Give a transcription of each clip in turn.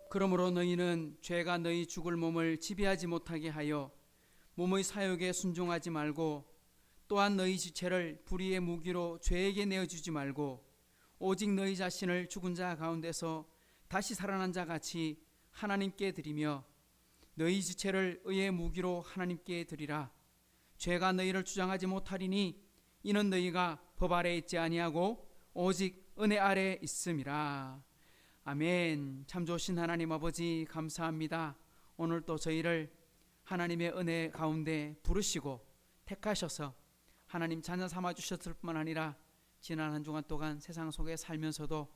그러므로 너희는 죄가 너희 죽을 몸을 지배하지 못하게 하여 몸의 사욕에 순종하지 말고, 또한 너희 지체를 불의의 무기로 죄에게 내어주지 말고, 오직 너희 자신을 죽은 자 가운데서 다시 살아난 자 같이 하나님께 드리며, 너희 지체를 의의 무기로 하나님께 드리라. 죄가 너희를 주장하지 못하리니 이는 너희가 법 아래 있지 아니하고 오직 은혜 아래 있음이라. 아멘. 참 좋으신 하나님 아버지, 감사합니다. 오늘 또 저희를 하나님의 은혜 가운데 부르시고 택하셔서 하나님 자녀 삼아 주셨을 뿐만 아니라 지난 한 주간 동안 세상 속에 살면서도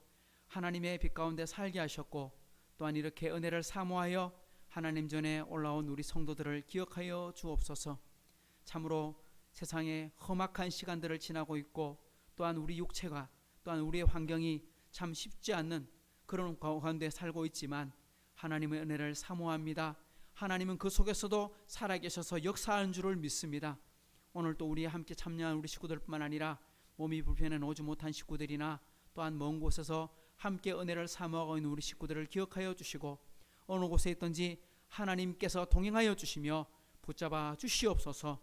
하나님의 빛 가운데 살게 하셨고, 또한 이렇게 은혜를 사모하여 하나님 전에 올라온 우리 성도들을 기억하여 주옵소서. 참으로 세상에 험악한 시간들을 지나고 있고, 또한 우리 육체가, 또한 우리의 환경이 참 쉽지 않는 그런 가운데 살고 있지만 하나님의 은혜를 사모합니다. 하나님은 그 속에서도 살아계셔서 역사하는 줄을 믿습니다. 오늘 또 우리와 함께 참여한 우리 식구들뿐만 아니라 몸이 불편해 오지 못한 식구들이나 또한 먼 곳에서 함께 은혜를 사모하고 있는 우리 식구들을 기억하여 주시고, 어느 곳에 있든지 하나님께서 동행하여 주시며 붙잡아 주시옵소서.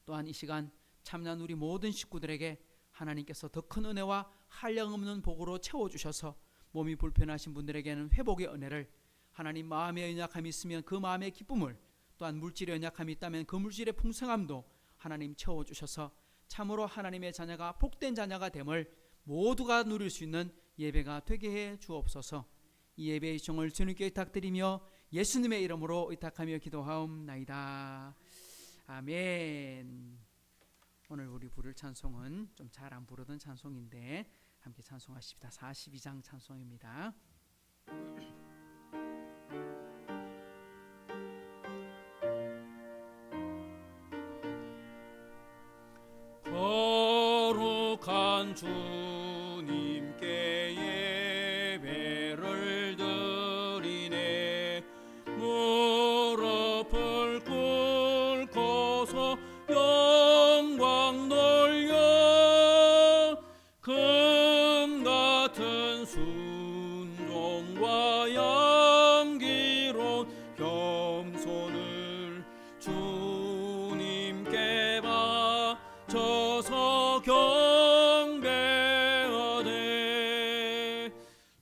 또한 이 시간 참여한 우리 모든 식구들에게 하나님께서 더 큰 은혜와 한량없는 복으로 채워주셔서 몸이 불편하신 분들에게는 회복의 은혜를, 하나님 마음의 연약함이 있으면 그 마음의 기쁨을, 또한 물질의 연약함이 있다면 그 물질의 풍성함도 하나님 채워주셔서 참으로 하나님의 자녀가 복된 자녀가 됨을 모두가 누릴 수 있는 예배가 되게 해 주옵소서. 이 예배의 시청을 주님께 의탁드리며 예수님의 이름으로 의탁하며 기도하옵나이다. 아멘. 오늘 우리 부를 찬송은 좀 잘 안 부르던 찬송인데 함께 찬송하십니다. 42장 찬송입니다. 거룩한 주님께 예배를 드리네. 무릎을 꿇고서 영광 돌려 금같은 순종과 양기로운 겸손을 주님께 바쳐서 경배하되,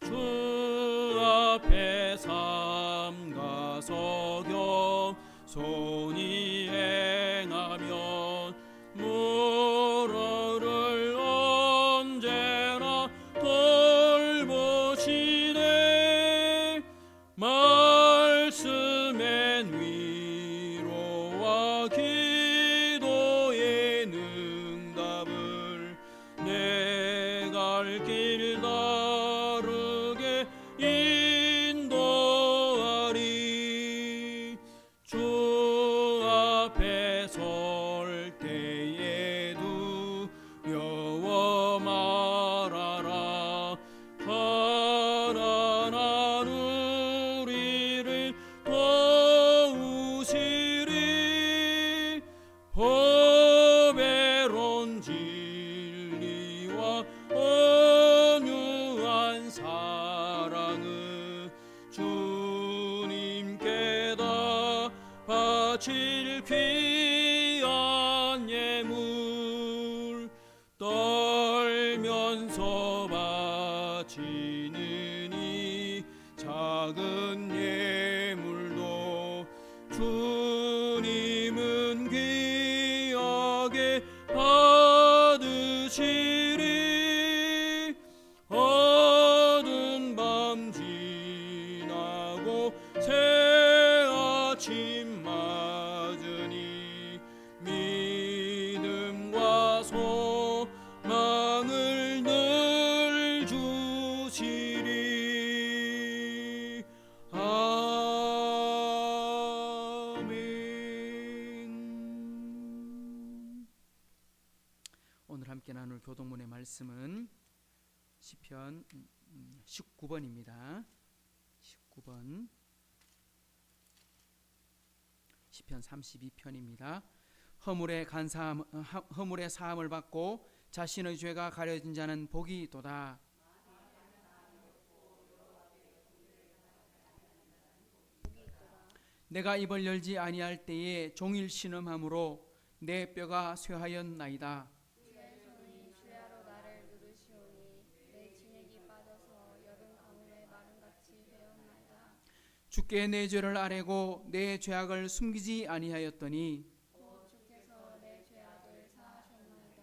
주 앞에 삼가서 겸손히 행하면 무릇을 언제나 돌보시네. 말씀엔 위로와 기도의 응답을 내 갈 길 다르게 인도하리. 주 앞에 설 때에 두려워 말아라. 가난한 우리를 도우시리. 보배로운 진리와 온유한 사랑을 주님께 다 바칠 귀한 예물, 떨면서 바치는 이 작은 예물도 주님은 귀하게 받으시리. 어두운 밤 지나고 새 아침 맞으니 믿음과 소망을 늘 주시리. 아멘. 오늘 함께 나눌 교동문의 말씀은 시편 19번입니다. 19번, 시편 32편입니다. 허물의 사함을 받고 자신의 죄가 가려진 자는 복이 있도다. 내가 입을 열지 아니할 때에 종일 신음함으로 내 뼈가 쇠하였나이다. 주의 손이 주야로 나를 누르시오니 내 진액이 빠져서 여름 가뭄에 마름같이 되었나이다. 주께 내 죄를 아뢰고 내 죄악을 숨기지 아니하였더니 곧 주께서 내 죄악을 사하셨나이다.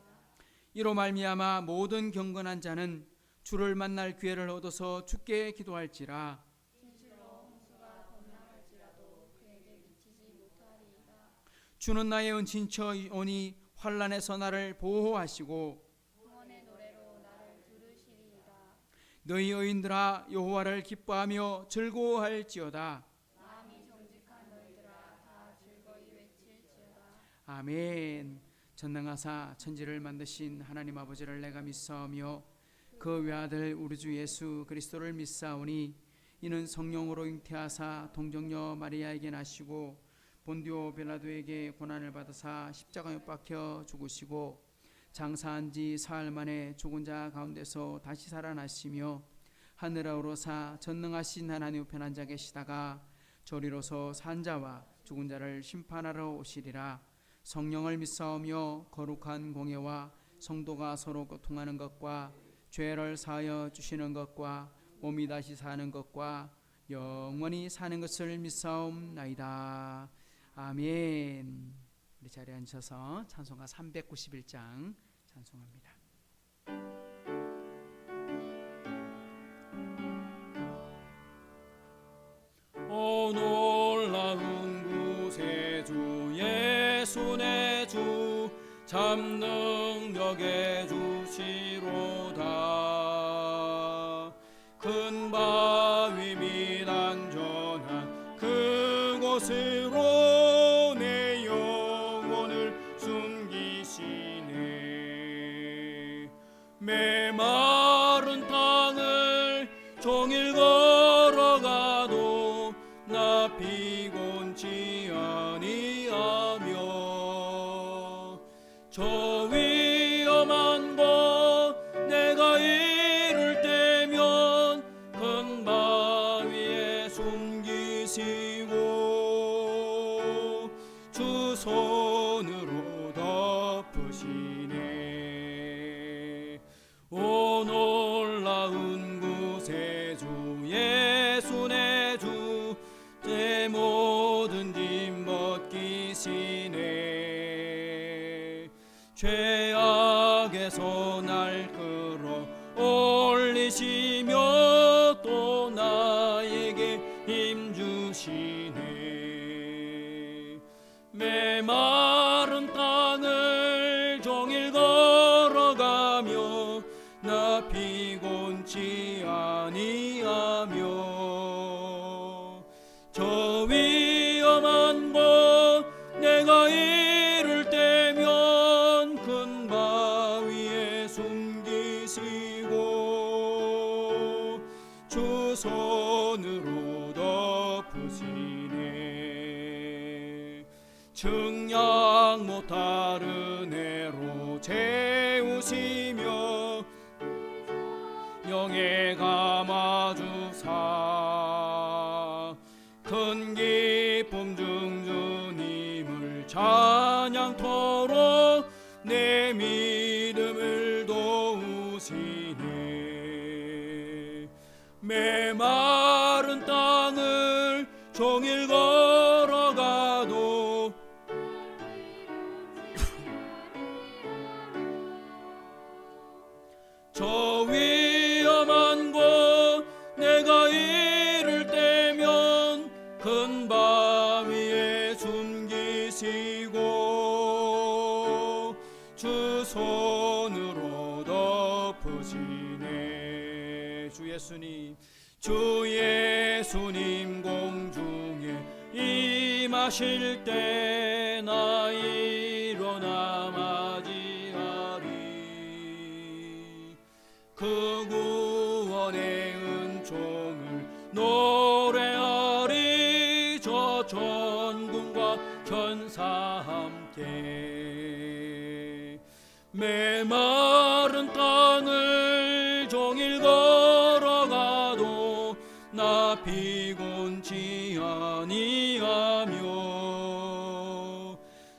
이로 말미암아 모든 경건한 자는 주를 만날 기회를 얻어서 주께 기도할지라. 진실로 홍수가 범람할지라도 그에게 미치지 못하리이다. 주는 나의 은친처오니 환난에서 나를 보호하시고 구원의 노래로 나를 들으시리이다. 너희 의인들아 여호와를 기뻐하며 즐거워할지어다. 마음이 정직한 너희들아 다 즐거이 외칠지어다. 아멘. 전능하사 천지를 만드신 하나님 아버지를 내가 믿사오며 그 외아들 우리 주 예수 그리스도를 믿사오니 이는 성령으로 잉태하사 동정녀 마리아에게 나시고 본디오 빌라도에게 고난을 받으사 십자가에 못 박혀 죽으시고 장사한 지 사흘 만에 죽은 자 가운데서 다시 살아나시며 하늘에 오르사 전능하신 하나님 우편 앉아 계시다가 저리로서 산 자와 죽은 자를 심판하러 오시리라. 성령을 믿사오며 거룩한 공예와 성도가 서로 교통하는 것과 죄를 사하여 주시는 것과 몸이 다시 사는 것과 영원히 사는 것을 믿사옵나이다. 아멘. 우리 자리에 앉으셔서 찬송가 391장 찬송합니다. 오 놀라운 구세주 예수 내 주 참 능력의 주시로다. 큰 바위 및 안전한 그곳으로 내 영혼을 숨기시네. 메마른 땅을 종일 걸어가도 나 피곤치 아니하며 저 위험한 곳 내가 이를 때면 큰 바위에 숨기시고 주 손으로 덮으시네. 오 놀라운 구세주 예수 내 주 내 모든 짐 벗기시네. 죄악에서 날 끌어 올리시며 또 나에게 힘 주시네. 메마른 땅을 종일 걸어가며 나 피곤치 아니하며 저 위험한 곳 내가 이를 때면 큰 바위에 숨기시고 주 손으로 덮으시네. 증량 못하는 애로 재우시며 영에 감아주사 큰 기쁨 중 주님을 찬양토록 내 믿음을 도우시네. 메마른 땅을 종일 걸어가도 저 위험한 곳 내가 이를 때면 큰 바위에 숨기시고 주 손으로 덮으시네. 주 예수님 공중에 임하실 때 나 일어나 맞이하리. 그 구원의 은총을 노래하리. 저 전군과 천사 함께 메마른 땅을 종일 걸어가도 나 피곤치 아니하며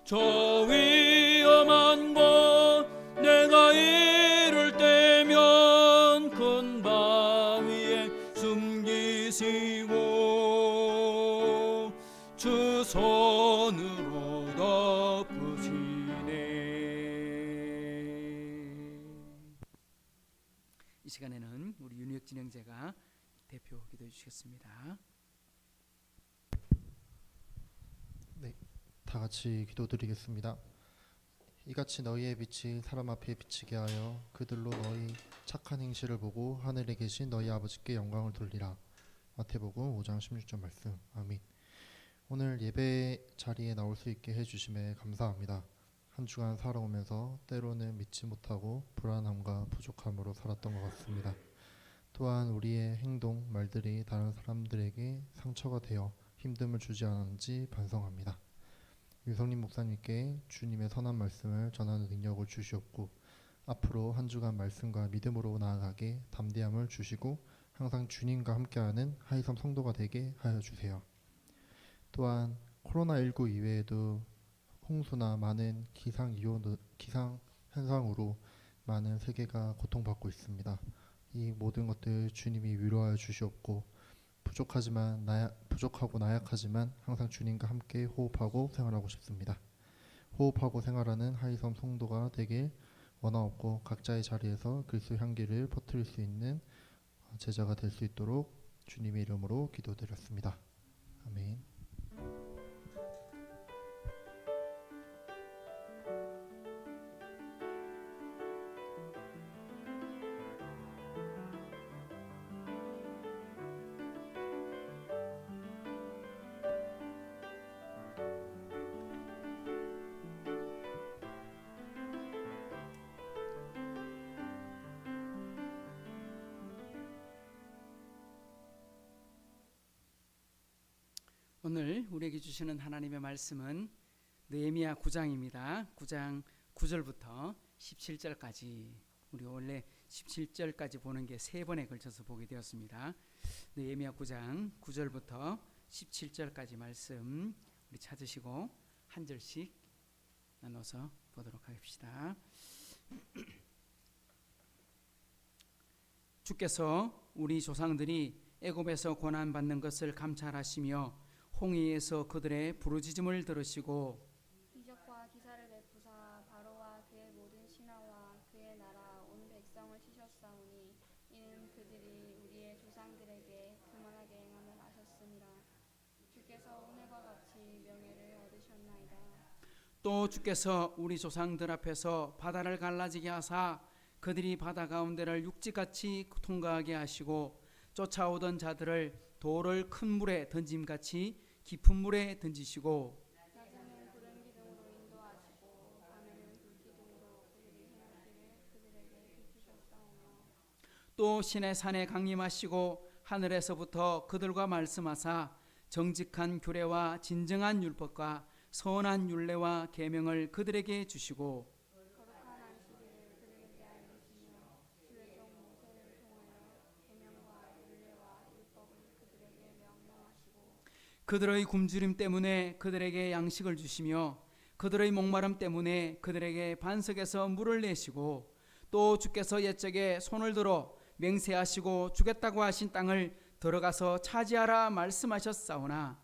저 위험한 곳 내가 이를 때면 큰 바위에 숨기시고 주 손으로 덮으시네. 이 시간에는 우리 윤혁 진행자가 대표 기도해 주시겠습니다. 네, 다 같이 기도드리겠습니다. 이같이 너희의 빛이 사람 앞에 비치게 하여 그들로 너희 착한 행실을 보고 하늘에 계신 너희 아버지께 영광을 돌리라. 마태복음 5장 16절 말씀. 아멘. 오늘 예배 자리에 나올 수 있게 해주심에 감사합니다. 한 주간 살아오면서 때로는 믿지 못하고 불안함과 부족함으로 살았던 것 같습니다. 또한 우리의 행동, 말들이 다른 사람들에게 상처가 되어 힘듦을 주지 않았는지 반성합니다. 유성림 목사님께 주님의 선한 말씀을 전하는 능력을 주시옵고 앞으로 한 주간 말씀과 믿음으로 나아가게 담대함을 주시고 항상 주님과 함께하는 하이섬 성도가 되게 하여 주세요. 또한 코로나19 이외에도 홍수나 많은 기상 현상으로 많은 세계가 고통받고 있습니다. 이 모든 것들 주님이 위로하여 주시옵고 부족하고 나약하지만 항상 주님과 함께 호흡하고 생활하고 싶습니다. 호흡하고 생활하는 하이섬 성도가 되길 원하옵고 각자의 자리에서 그리스도 향기를 퍼뜨릴 수 있는 제자가 될 수 있도록 주님의 이름으로 기도드렸습니다. 아멘. 오늘 우리에게 주시는 하나님의 말씀은 느헤미야 9장입니다. 9장 9절부터 17절까지. 우리 원래 17절까지 보는 게 3번에 걸쳐서 보게 되었습니다. 느헤미야 9장 9절부터 17절까지 말씀 우리 찾으시고 한 절씩 나눠서 보도록 하겠습니다. 주께서 우리 조상들이 애굽에서 고난 받는 것을 감찰하시며 홍해에서 그들의 부르짖음을 들으시고 기적과 기사를 베푸사 바로와 그의 모든 신하와 그의 나라 온 백성을 치셨사오니 이는 그들이 우리의 조상들에게 교만하게 행함을 아셨습니다. 주께서 오늘과 같이 명예를 얻으셨나이다. 또 주께서 우리 조상들 앞에서 바다를 갈라지게 하사 그들이 바다 가운데를 육지같이 통과하게 하시고 쫓아오던 자들을 돌을 큰 물에 던짐같이 깊은 물에 던지시고 낮에는 구름 기둥으로 인도하시고 밤에는 불 기둥으로 그들이 행할 길을 그들에게 비추셨사오며 또 신의 산에 강림하시고 하늘에서부터 그들과 말씀하사 정직한 규례와 진정한 율법과 선한 율례와 계명을 그들에게 주시고 거룩한 안식일을 그들에게 알리시며 주의 종 모세를 통하여 계명과 율례와 율법을 그들에게 명령하시고 그들의 굶주림 때문에 그들에게 양식을 주시며 그들의 목마름 때문에 그들에게 반석에서 물을 내시고 또 주께서 옛적에 손을 들어 맹세하시고 주겠다고 하신 땅을 들어가서 차지하라 말씀하셨사오나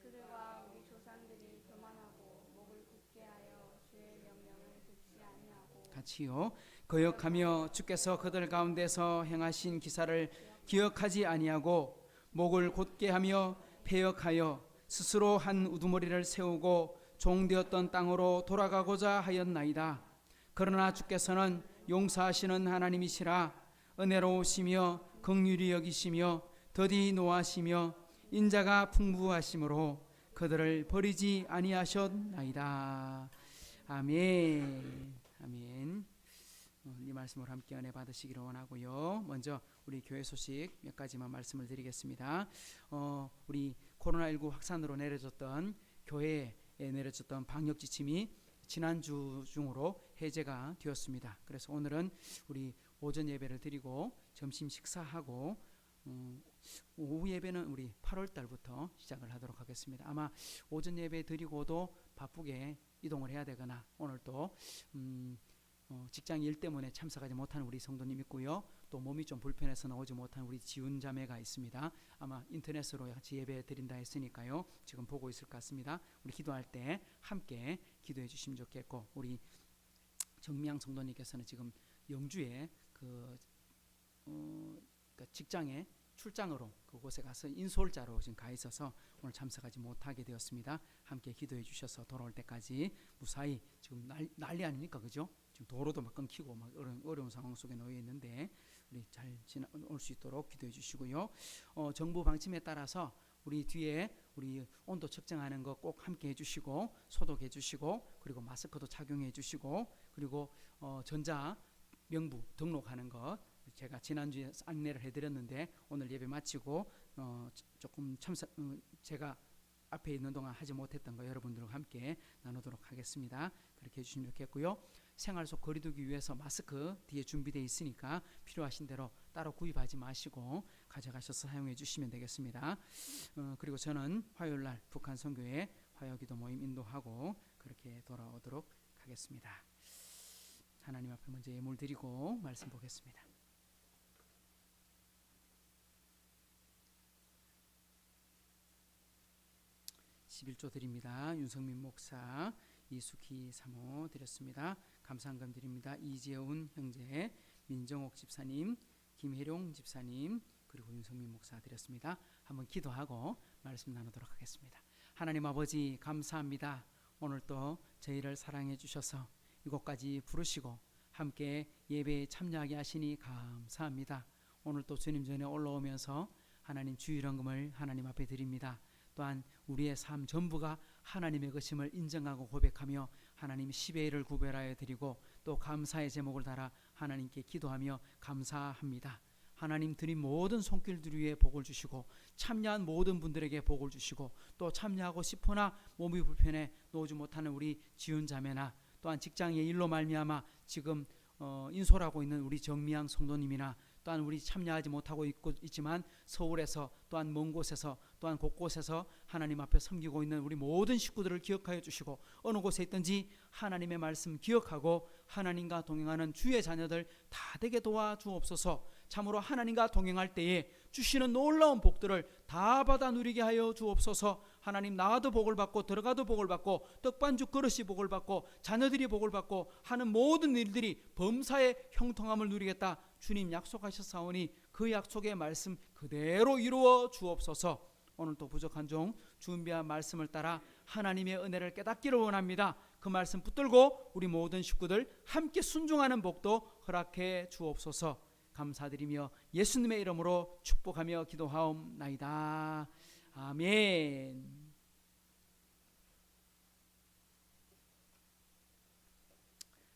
그들과 우리 조상들이 교만하고 목을 굳게 하여 주의 명령을 듣지 아니하고 같이요 거역하며 주께서 그들 가운데서 행하신 기사를 기억하지 아니하고 목을 곧게 하며 패역하여 스스로 한 우두머리를 세우고 종되었던 땅으로 돌아가고자 하였나이다. 그러나 주께서는 용서하시는 하나님이시라 은혜로우시며 긍휼히 여기시며 더디 노하시며 인자가 풍부하심으로 그들을 버리지 아니하셨나이다. 아멘. 아멘. 이 말씀을 함께 은혜 받으시기를 원하고요. 먼저 우리 교회 소식 몇 가지만 말씀을 드리겠습니다. 우리 코로나19 확산으로 내려졌던 교회에 내려졌던 방역 지침이 지난주 중으로 해제가 되었습니다. 그래서 오늘은 우리 오전 예배를 드리고 점심 식사하고 오후 예배는 우리 8월 달부터 시작을 하도록 하겠습니다. 아마 오전 예배 드리고도 바쁘게 이동을 해야 되거나 오늘 또 직장 일 때문에 참석하지 못하는 우리 성도님 있고요. 또 몸이 좀 불편해서 나오지 못한 우리 지훈 자매가 있습니다. 아마 인터넷으로 같이 예배 드린다 했으니까요. 지금 보고 있을 것 같습니다. 우리 기도할 때 함께 기도해 주시면 좋겠고, 우리 정미양 성도님께서는 지금 영주에 직장에 출장으로 그곳에 가서 인솔자로 지금 가 있어서 오늘 참석하지 못하게 되었습니다. 함께 기도해 주셔서 돌아올 때까지 무사히, 지금 난리 아닙니까, 그죠? 지금 도로도 막 끊기고 막 어려운 상황 속에 놓여 있는데 우리 잘 올 수 있도록 기도해 주시고요. 정부 방침에 따라서 우리 뒤에 우리 온도 측정하는 거 꼭 함께 해주시고, 소독해 주시고, 그리고 마스크도 착용해 주시고, 그리고 전자 명부 등록하는 것 제가 지난주에 안내를 해드렸는데 오늘 예배 마치고 조금 제가 앞에 있는 동안 하지 못했던 거 여러분들과 함께 나누도록 하겠습니다. 그렇게 해주시면 좋겠고요. 생활 속 거리 두기 위해서 마스크 뒤에 준비되어 있으니까 필요하신 대로 따로 구입하지 마시고 가져가셔서 사용해 주시면 되겠습니다. 그리고 저는 화요일날 북한 선교회 화요기도 모임 인도하고 그렇게 돌아오도록 하겠습니다. 하나님 앞에 먼저 예물 드리고 말씀 보겠습니다. (11조) 드립니다. 윤성민 목사, 이숙희 사모 드렸습니다. 감사한금 드립니다. 이재훈 형제, 민정옥 집사님, 김혜룡 집사님, 그리고 윤성민 목사 드렸습니다. 한번 기도하고 말씀 나누도록 하겠습니다. 하나님 아버지 감사합니다. 오늘 또 저희를 사랑해 주셔서 이곳까지 부르시고 함께 예배에 참여하게 하시니 감사합니다. 오늘 또 주님 전에 올라오면서 하나님 주일헌금을 하나님 앞에 드립니다. 또한 우리의 삶 전부가 하나님의 것임을 인정하고 고백하며 하나님 10의 1을 구별하여 드리고 또 감사의 제목을 달아 하나님께 기도하며 감사합니다. 하나님 드린 모든 손길들 위에 복을 주시고 참여한 모든 분들에게 복을 주시고 또 참여하고 싶으나 몸이 불편해 놓지 못하는 우리 지훈 자매나 또한 직장의 일로 말미암아 지금 인솔하고 있는 우리 정미양 성도님이나 또한 우리 참여하지 못하고 있지만 서울에서 또한 먼 곳에서 또한 곳곳에서 하나님 앞에 섬기고 있는 우리 모든 식구들을 기억하여 주시고 어느 곳에 있든지 하나님의 말씀 기억하고 하나님과 동행하는 주의 자녀들 다 되게 도와주옵소서. 참으로 하나님과 동행할 때에 주시는 놀라운 복들을 다 받아 누리게 하여 주옵소서. 하나님 나와도 복을 받고 들어가도 복을 받고 떡반죽 그릇이 복을 받고 자녀들이 복을 받고 하는 모든 일들이 범사의 형통함을 누리겠다 주님 약속하셨사오니 그 약속의 말씀 그대로 이루어 주옵소서. 오늘 또 부족한 종 준비한 말씀을 따라 하나님의 은혜를 깨닫기를 원합니다. 그 말씀 붙들고 우리 모든 식구들 함께 순종하는 복도 허락해 주옵소서. 감사드리며 예수님의 이름으로 축복하며 기도하옵나이다. 아멘.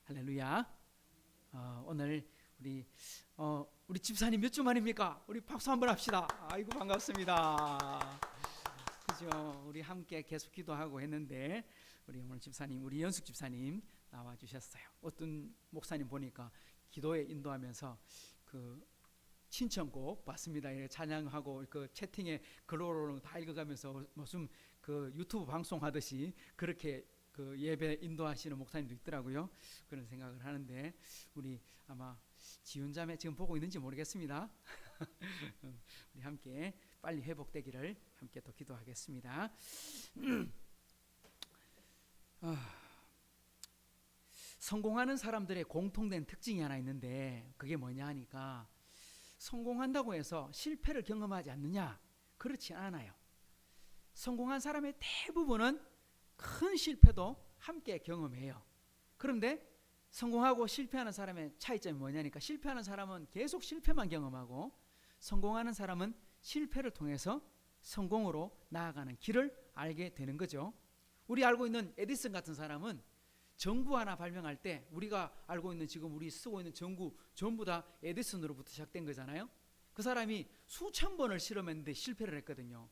할렐루야. 오늘 우리 집사님 몇 주 만입니까? 우리 박수 한번 합시다. 아이고 반갑습니다. 그죠? 우리 함께 계속 기도하고 했는데 우리 오늘 집사님, 우리 연숙 집사님 나와 주셨어요. 어떤 목사님 보니까 기도에 인도하면서 그 신청곡 봤습니다. 찬양하고 그 채팅에 글로로 다 읽어가면서 무슨 그 유튜브 방송하듯이 그렇게 그 예배 인도하시는 목사님도 있더라고요. 그런 생각을 하는데 우리 아마 지훈자매 지금 보고 있는지 모르겠습니다. 우리 함께 빨리 회복되기를 함께 또 기도하겠습니다. 성공하는 사람들의 공통된 특징이 하나 있는데 그게 뭐냐 하니까 성공한다고 해서 실패를 경험하지 않느냐? 그렇지 않아요. 성공한 사람의 대부분은 큰 실패도 함께 경험해요. 그런데 성공하고 실패하는 사람의 차이점이 뭐냐니까 실패하는 사람은 계속 실패만 경험하고 성공하는 사람은 실패를 통해서 성공으로 나아가는 길을 알게 되는 거죠. 우리 알고 있는 에디슨 같은 사람은 전구 하나 발명할 때 우리가 알고 있는 지금 우리 쓰고 있는 전구 전부 다 에디슨으로부터 시작된 거잖아요. 그 사람이 수천 번을 실험했는데 실패를 했거든요.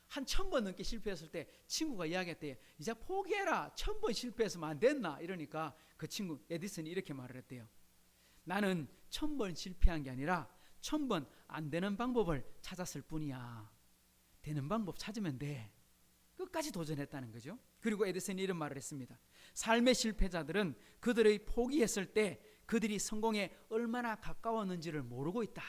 한 1000번 넘게 실패했을 때 친구가 이야기했대요. 이제 포기해라. 1000번 실패했으면 안 됐나? 이러니까 그 친구 에디슨이 이렇게 말을 했대요. 나는 1000번 실패한 게 아니라 1000번 안 되는 방법을 찾았을 뿐이야. 되는 방법 찾으면 돼. 끝까지 도전했다는 거죠. 그리고 에디슨이 이런 말을 했습니다. 삶의 실패자들은 그들의 포기했을 때 그들이 성공에 얼마나 가까웠는지를 모르고 있다.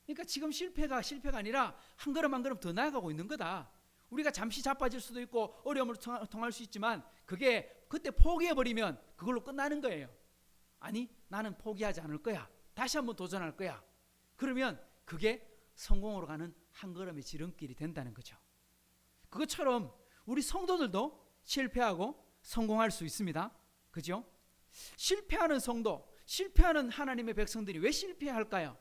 그러니까 지금 실패가 아니라 한 걸음 한 걸음 더 나아가고 있는 거다. 우리가 잠시 자빠질 수도 있고 어려움을 통할 수 있지만 그게 그때 포기해버리면 그걸로 끝나는 거예요. 아니, 나는 포기하지 않을 거야. 다시 한번 도전할 거야. 그러면 그게 성공으로 가는 한 걸음의 지름길이 된다는 거죠. 그것처럼 우리 성도들도 실패하고 성공할 수 있습니다. 그죠? 실패하는 성도, 실패하는 하나님의 백성들이 왜 실패할까요?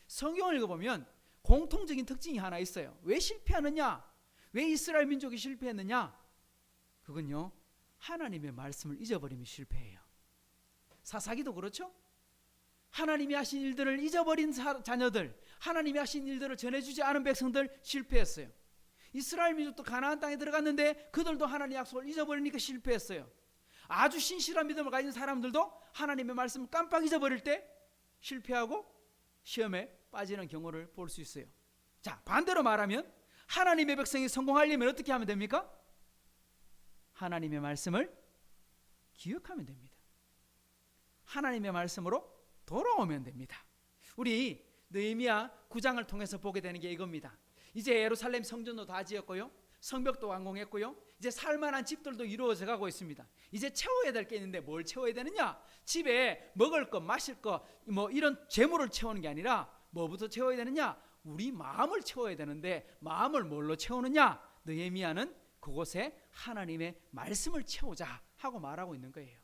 성경을 읽어보면 공통적인 특징이 하나 있어요. 왜 실패하느냐? 왜 이스라엘 민족이 실패했느냐? 그건요, 하나님의 말씀을 잊어버리면 실패해요. 사사기도 그렇죠? 하나님이 하신 일들을 잊어버린 자녀들, 하나님이 하신 일들을 전해주지 않은 백성들 실패했어요. 이스라엘 민족도 가나안 땅에 들어갔는데 그들도 하나님의 약속을 잊어버리니까 실패했어요. 아주 신실한 믿음을 가진 사람들도 하나님의 말씀을 깜빡 잊어버릴 때 실패하고 시험에 빠지는 경우를 볼 수 있어요. 자, 반대로 말하면 하나님의 백성이 성공하려면 어떻게 하면 됩니까? 하나님의 말씀을 기억하면 됩니다. 하나님의 말씀으로 돌아오면 됩니다. 우리 느헤미야 9장을 통해서 보게 되는 게 이겁니다. 이제 예루살렘 성전도 다 지었고요, 성벽도 완공했고요, 이제 살만한 집들도 이루어져 가고 있습니다. 이제 채워야 될 게 있는데 뭘 채워야 되느냐? 집에 먹을 것, 마실 것, 뭐 이런 재물을 채우는 게 아니라 뭐부터 채워야 되느냐? 우리 마음을 채워야 되는데 마음을 뭘로 채우느냐? 느헤미야는 그곳에 하나님의 말씀을 채우자 하고 말하고 있는 거예요.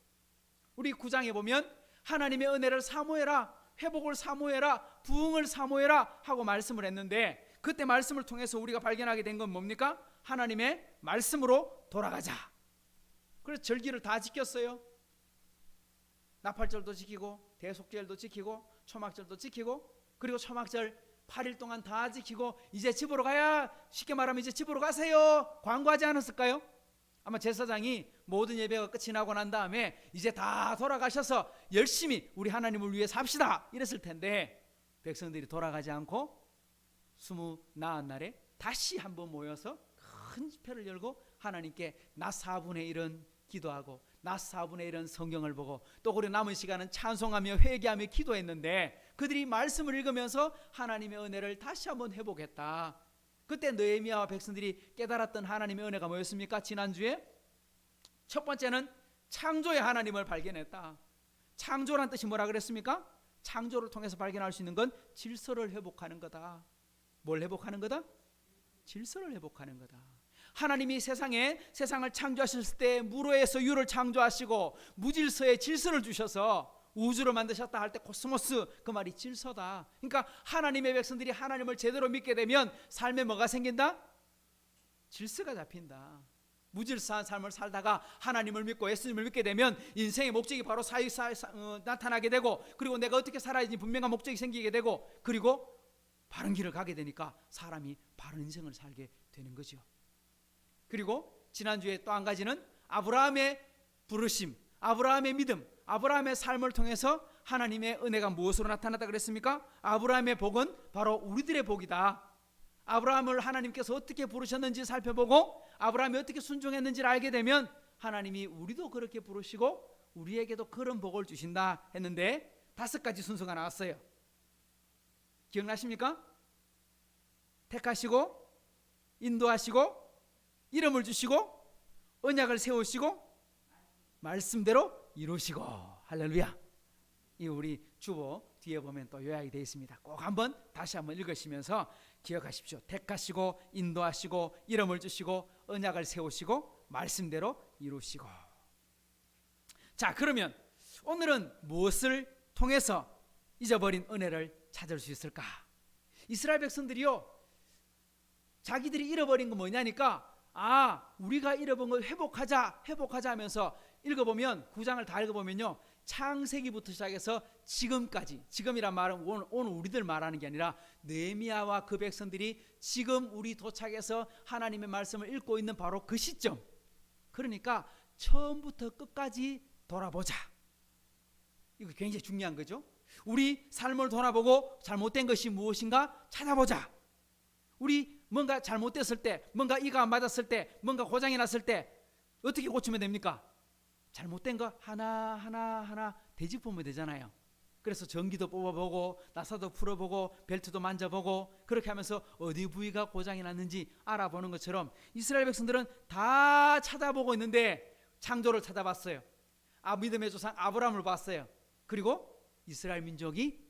우리 9장에 보면 하나님의 은혜를 사모해라, 회복을 사모해라, 부흥을 사모해라 하고 말씀을 했는데 그때 말씀을 통해서 우리가 발견하게 된 건 뭡니까? 하나님의 말씀으로 돌아가자. 그래서 절기를 다 지켰어요. 나팔절도 지키고 대속절도 지키고 초막절도 지키고 그리고 초막절 8일 동안 다 지키고 이제 집으로 가야, 쉽게 말하면 이제 집으로 가세요 광고하지 않았을까요? 아마 제사장이 모든 예배가 끝이 나고 난 다음에 이제 다 돌아가셔서 열심히 우리 하나님을 위해 삽시다 이랬을 텐데 백성들이 돌아가지 않고 29날에 다시 한번 모여서 큰 집회를 열고 하나님께 낮 4분의 1은 기도하고 낮 4분의 1은 성경을 보고 또 그리고 남은 시간은 찬송하며 회개하며 기도했는데 그들이 말씀을 읽으면서 하나님의 은혜를 다시 한번 회복했다. 그때 느헤미야와 백성들이 깨달았던 하나님의 은혜가 뭐였습니까? 지난주에 첫 번째는 창조의 하나님을 발견했다. 창조란 뜻이 뭐라 그랬습니까? 창조를 통해서 발견할 수 있는 건 질서를 회복하는 거다. 뭘 회복하는 거다? 질서를 회복하는 거다. 하나님이 세상을 창조하셨을 때 무로에서 유를 창조하시고 무질서에 질서를 주셔서 우주를 만드셨다 할 때 코스모스, 그 말이 질서다. 그러니까 하나님의 백성들이 하나님을 제대로 믿게 되면 삶에 뭐가 생긴다? 질서가 잡힌다. 무질서한 삶을 살다가 하나님을 믿고 예수님을 믿게 되면 인생의 목적이 바로 나타나게 되고 그리고 내가 어떻게 살아야 하는지 분명한 목적이 생기게 되고 그리고 바른 길을 가게 되니까 사람이 바른 인생을 살게 되는 거죠. 그리고 지난주에 또 한 가지는 아브라함의 부르심, 아브라함의 믿음, 아브라함의 삶을 통해서 하나님의 은혜가 무엇으로 나타났다 그랬습니까? 아브라함의 복은 바로 우리들의 복이다. 아브라함을 하나님께서 어떻게 부르셨는지 살펴보고 아브라함이 어떻게 순종했는지를 알게 되면 하나님이 우리도 그렇게 부르시고 우리에게도 그런 복을 주신다 했는데 5가지 순서가 나왔어요. 기억나십니까? 택하시고 인도하시고 이름을 주시고 언약을 세우시고 말씀대로 이루시고. 할렐루야. 이 우리 주보 뒤에 보면 또 요약이 되어 있습니다. 꼭 한번 다시 한번 읽으시면서 기억하십시오. 택하시고 인도하시고 이름을 주시고 언약을 세우시고 말씀대로 이루시고. 자, 그러면 오늘은 무엇을 통해서 잊어버린 은혜를 찾을 수 있을까? 이스라엘 백성들이요, 자기들이 잃어버린 건 뭐냐니까 우리가 잃어버린 걸 회복하자 하면서 읽어보면 9장을 다 읽어보면요, 창세기부터 시작해서 지금까지, 지금이란 말은 오늘 우리들 말하는 게 아니라 느헤미야와 그 백성들이 지금 우리 도착해서 하나님의 말씀을 읽고 있는 바로 그 시점, 그러니까 처음부터 끝까지 돌아보자. 이거 굉장히 중요한 거죠. 우리 삶을 돌아보고 잘못된 것이 무엇인가 찾아보자. 우리 뭔가 잘못됐을 때, 뭔가 이가 안 맞았을 때, 뭔가 고장이 났을 때 어떻게 고치면 됩니까? 잘못된 거 하나 되짚으면 되잖아요. 그래서 전기도 뽑아보고 나사도 풀어보고 벨트도 만져보고 그렇게 하면서 어디 부위가 고장이 났는지 알아보는 것처럼 이스라엘 백성들은 다 찾아보고 있는데 창조를 찾아봤어요. 믿음의 조상 아브라함을 봤어요. 그리고 이스라엘 민족이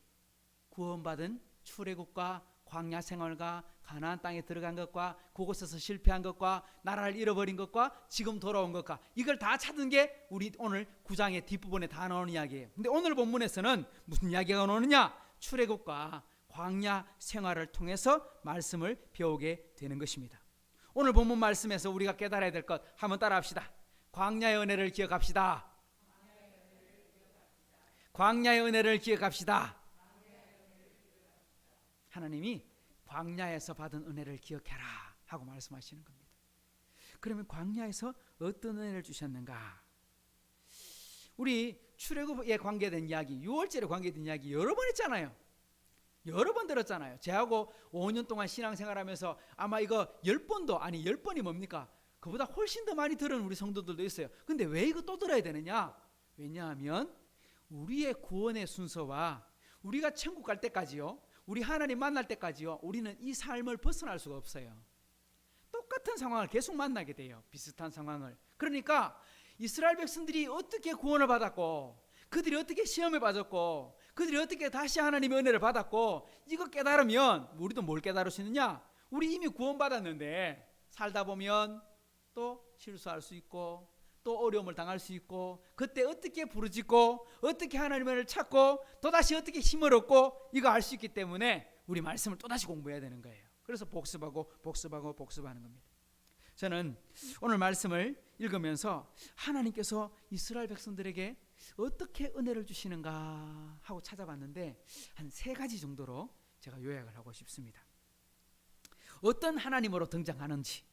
구원받은 출애굽과 광야 생활과 가나안 땅에 들어간 것과 그곳에서 실패한 것과 나라를 잃어버린 것과 지금 돌아온 것과 이걸 다 찾은 게 우리 오늘 9장의 뒷부분에 다 나오는 이야기예요. 근데 오늘 본문에서는 무슨 이야기가 나오느냐? 출애굽과 광야 생활을 통해서 말씀을 배우게 되는 것입니다. 오늘 본문 말씀에서 우리가 깨달아야 될 것 한번 따라합시다. 광야의 은혜를 기억합시다. 광야의 은혜를 기억합시다. 하나님이 광야에서 받은 은혜를 기억해라 하고 말씀하시는 겁니다. 그러면 광야에서 어떤 은혜를 주셨는가? 우리 출애굽에 관계된 이야기, 유월절에 관계된 이야기 여러 번 했잖아요. 여러 번 들었잖아요. 저하고 5년 동안 신앙생활하면서 아마 이거 10번도 아니 10번이 뭡니까? 그보다 훨씬 더 많이 들은 우리 성도들도 있어요. 근데 왜 이거 또 들어야 되느냐? 왜냐하면 우리의 구원의 순서와 우리가 천국 갈 때까지요, 우리 하나님 만날 때까지요, 우리는 이 삶을 벗어날 수가 없어요. 똑같은 상황을 계속 만나게 돼요. 비슷한 상황을. 그러니까 이스라엘 백성들이 어떻게 구원을 받았고, 그들이 어떻게 시험에 빠졌고, 그들이 어떻게 다시 하나님의 은혜를 받았고, 이거 깨달으면 우리도 뭘 깨달을 수 있느냐? 우리 이미 구원받았는데 살다 보면 또 실수할 수 있고 또 어려움을 당할 수 있고, 그때 어떻게 부르짖고 어떻게 하나님을 찾고 또다시 어떻게 힘을 얻고 이거 알 수 있기 때문에 우리 말씀을 또다시 공부해야 되는 거예요. 그래서 복습하고 복습하는 겁니다. 저는 오늘 말씀을 읽으면서 하나님께서 이스라엘 백성들에게 어떻게 은혜를 주시는가 하고 찾아봤는데 한 3가지 정도로 제가 요약을 하고 싶습니다. 어떤 하나님으로 등장하는지.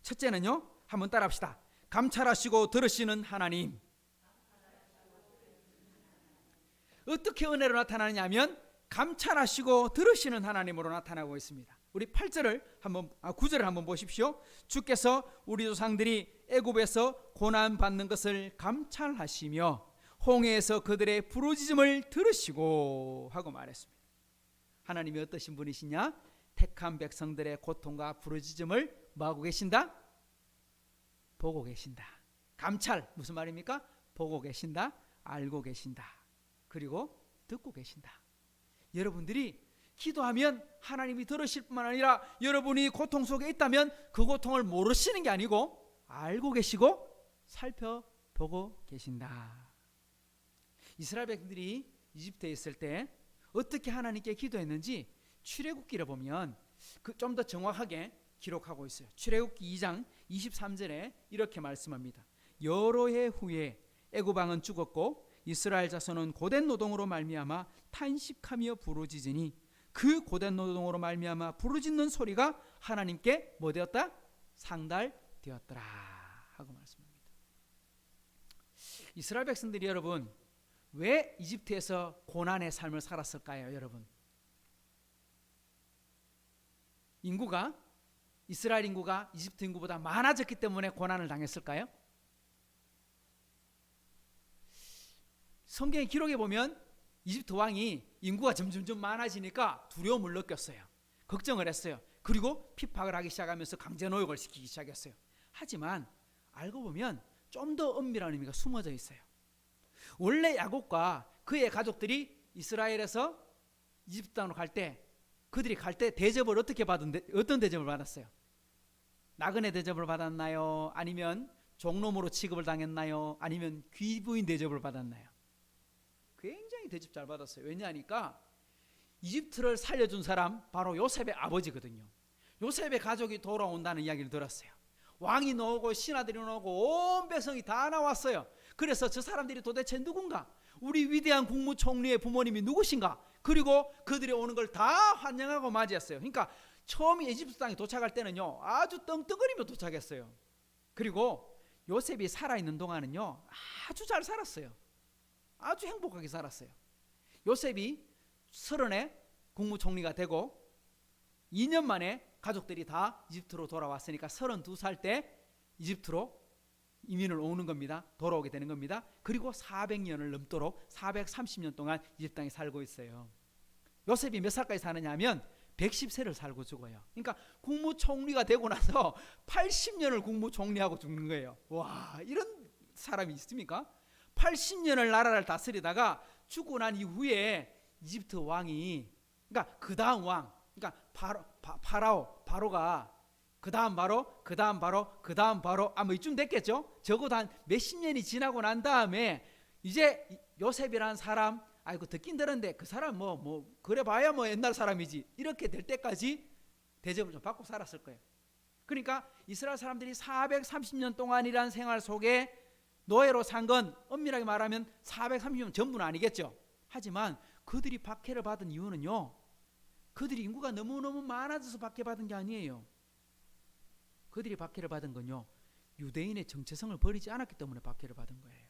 첫째는요, 한번 따라합시다. 감찰하시고 들으시는 하나님. 어떻게 은혜로 나타나느냐 하면 감찰하시고 들으시는 하나님으로 나타나고 있습니다. 우리 9절을 한번 보십시오. 주께서 우리 조상들이 애굽에서 고난 받는 것을 감찰하시며 홍해에서 그들의 부르짖음을 들으시고 하고 말했습니다. 하나님이 어떠신 분이시냐? 택한 백성들의 고통과 부르짖음을 뭐하고 계신다? 보고 계신다. 감찰 무슨 말입니까? 보고 계신다, 알고 계신다, 그리고 듣고 계신다. 여러분들이 기도하면 하나님이 들으실 뿐만 아니라 여러분이 고통 속에 있다면 그 고통을 모르시는 게 아니고 알고 계시고 살펴보고 계신다. 이스라엘 백성들이 이집트에 있을 때 어떻게 하나님께 기도했는지 출애굽기를 보면 좀 더 정확하게 기록하고 있어요. 출애굽기 2장 23절에 이렇게 말씀합니다. 여러 해 후에 애굽 왕은 죽었고 이스라엘 자손은 고된 노동으로 말미암아 탄식하며 부르짖으니 그 고된 노동으로 말미암아 부르짖는 소리가 하나님께 뭐 되었다? 상달되었더라 하고 말씀합니다. 이스라엘 백성들이 여러분 왜 이집트에서 고난의 삶을 살았을까요? 여러분, 이스라엘 인구가 이집트 인구보다 많아졌기 때문에 고난을 당했을까요? 성경의 기록에 보면 이집트 왕이 인구가 점점 많아지니까 두려움을 느꼈어요. 걱정을 했어요. 그리고 핍박을 하기 시작하면서 강제노역을 시키기 시작했어요. 하지만 알고 보면 좀 더 엄밀한 의미가 숨어져 있어요. 원래 야곱과 그의 가족들이 이스라엘에서 이집트 땅으로 갈 때 그들이 갈 때 대접을 어떤 대접을 받았어요? 나그네 대접을 받았나요? 아니면 종놈으로 취급을 당했나요? 아니면 귀부인 대접을 받았나요? 굉장히 대접 잘 받았어요. 왜냐하니까 이집트를 살려준 사람 바로 요셉의 아버지거든요. 요셉의 가족이 돌아온다는 이야기를 들었어요. 왕이 나오고 신하들이 나오고 온 백성이 다 나왔어요. 그래서 저 사람들이 도대체 누군가? 우리 위대한 국무총리의 부모님이 누구신가? 그리고 그들이 오는 걸 다 환영하고 맞이했어요. 그러니까 처음에 이집트 땅에 도착할 때는요 아주 떵떵거리며 도착했어요. 그리고 요셉이 살아있는 동안은요 아주 잘 살았어요. 아주 행복하게 살았어요. 요셉이 30에 국무총리가 되고 2년 만에 가족들이 다 이집트로 돌아왔으니까 32살 때 이집트로 이민을 오는 겁니다. 돌아오게 되는 겁니다. 그리고 400년을 넘도록 430년 동안 이집 땅에 살고 있어요. 요셉이 몇 살까지 사느냐 하면 110세를 살고 죽어요. 그러니까 국무총리가 되고 나서 80년을 국무총리하고 죽는 거예요. 와, 이런 사람이 있습니까? 80년을 나라를 다스리다가 죽고 난 이후에 이집트 왕이, 그러니까 그 다음 왕, 그러니까 바로가 그 다음 바로 아마 이쯤 됐겠죠. 적어도 한 몇십 년이 지나고 난 다음에 이제 요셉이라는 사람, 아이고 듣긴 들었는데 그 사람 뭐 그래 봐야 뭐 옛날 사람이지, 이렇게 될 때까지 대접을 좀 받고 살았을 거예요. 그러니까 이스라엘 사람들이 430년 동안이란 생활 속에 노예로 산 건 엄밀하게 말하면 430년 전부는 아니겠죠. 하지만 그들이 박해를 받은 이유는요, 그들이 인구가 너무너무 많아져서 박해받은 게 아니에요. 그들이 박해를 받은 건요, 유대인의 정체성을 버리지 않았기 때문에 박해를 받은 거예요.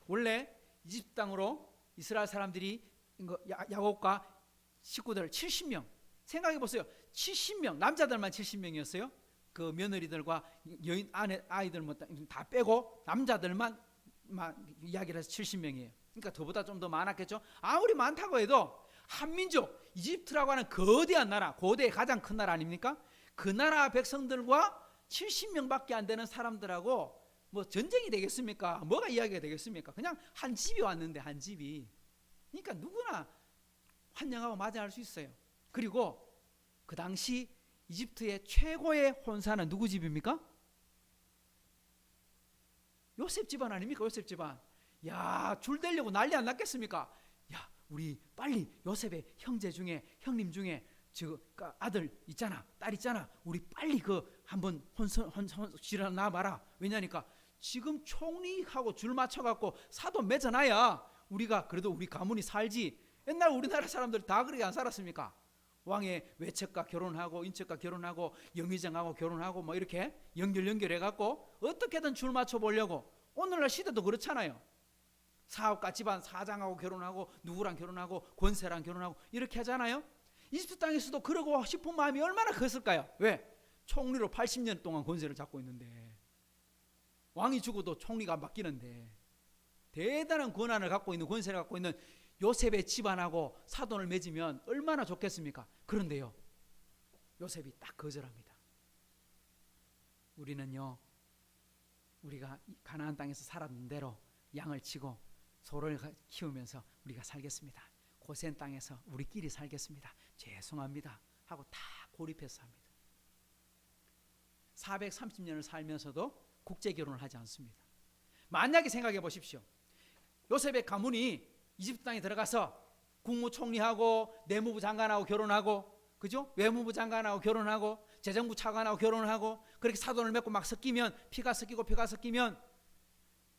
원래 이집트 땅으로 이스라엘 사람들이 야곱과 식구들 70명, 생각해 보세요. 70명, 남자들만 70명이었어요. 그 며느리들과 여인 아이들 뭐 다 빼고 남자들만 이야기를 해서 70명이에요. 그러니까 저보다 좀 더 많았겠죠. 아무리 많다고 해도 한민족, 이집트라고 하는 거대한 나라, 고대의 가장 큰 나라 아닙니까? 그 나라 백성들과 70명밖에 안 되는 사람들하고 뭐 전쟁이 되겠습니까? 뭐가 이야기가 되겠습니까? 그냥 한 집이 왔는데, 한 집이. 그러니까 누구나 환영하고 맞이할 수 있어요. 그리고 그 당시 이집트의 최고의 혼사는 누구 집입니까? 요셉 집안 아닙니까? 요셉 집안. 야, 줄 대려고 난리 안 났겠습니까? 야, 우리 빨리 요셉의 형제 중에, 형님 중에 저 아들 있잖아, 딸 있잖아, 우리 빨리 그 한번 혼선실어 놔봐라. 왜냐니까 지금 총리하고 줄 맞춰갖고 사도 맺어놔야 우리가 그래도 우리 가문이 살지. 옛날 우리나라 사람들 다 그렇게 안 살았습니까? 왕의 외척과 결혼하고 인척과 결혼하고 영의정하고 결혼하고 뭐 이렇게 연결해갖고 어떻게든 줄 맞춰보려고. 오늘날 시대도 그렇잖아요. 사업가 집안 사장하고 결혼하고 누구랑 결혼하고 권세랑 결혼하고 이렇게 하잖아요. 이집트 땅에서도 그러고 싶은 마음이 얼마나 컸을까요? 왜? 총리로 80년 동안 권세를 잡고 있는데, 왕이 죽어도 총리가 안 바뀌는데, 대단한 권한을 갖고 있는, 권세를 갖고 있는 요셉의 집안하고 사돈을 맺으면 얼마나 좋겠습니까? 그런데요, 요셉이 딱 거절합니다. 우리는요, 우리가 가나안 땅에서 살았는 대로 양을 치고 소를 키우면서 우리가 살겠습니다. 고센 땅에서 우리끼리 살겠습니다. 죄송합니다 하고 다 고립해서 삽니다. 430년을 살면서도 국제결혼을 하지 않습니다. 만약에 생각해 보십시오. 요셉의 가문이 이집트 땅에 들어가서 국무총리하고 내무부 장관하고 결혼하고, 그죠? 외무부 장관하고 결혼하고 재정부 차관하고 결혼하고 그렇게 사돈을 맺고 막 섞이면, 피가 섞이면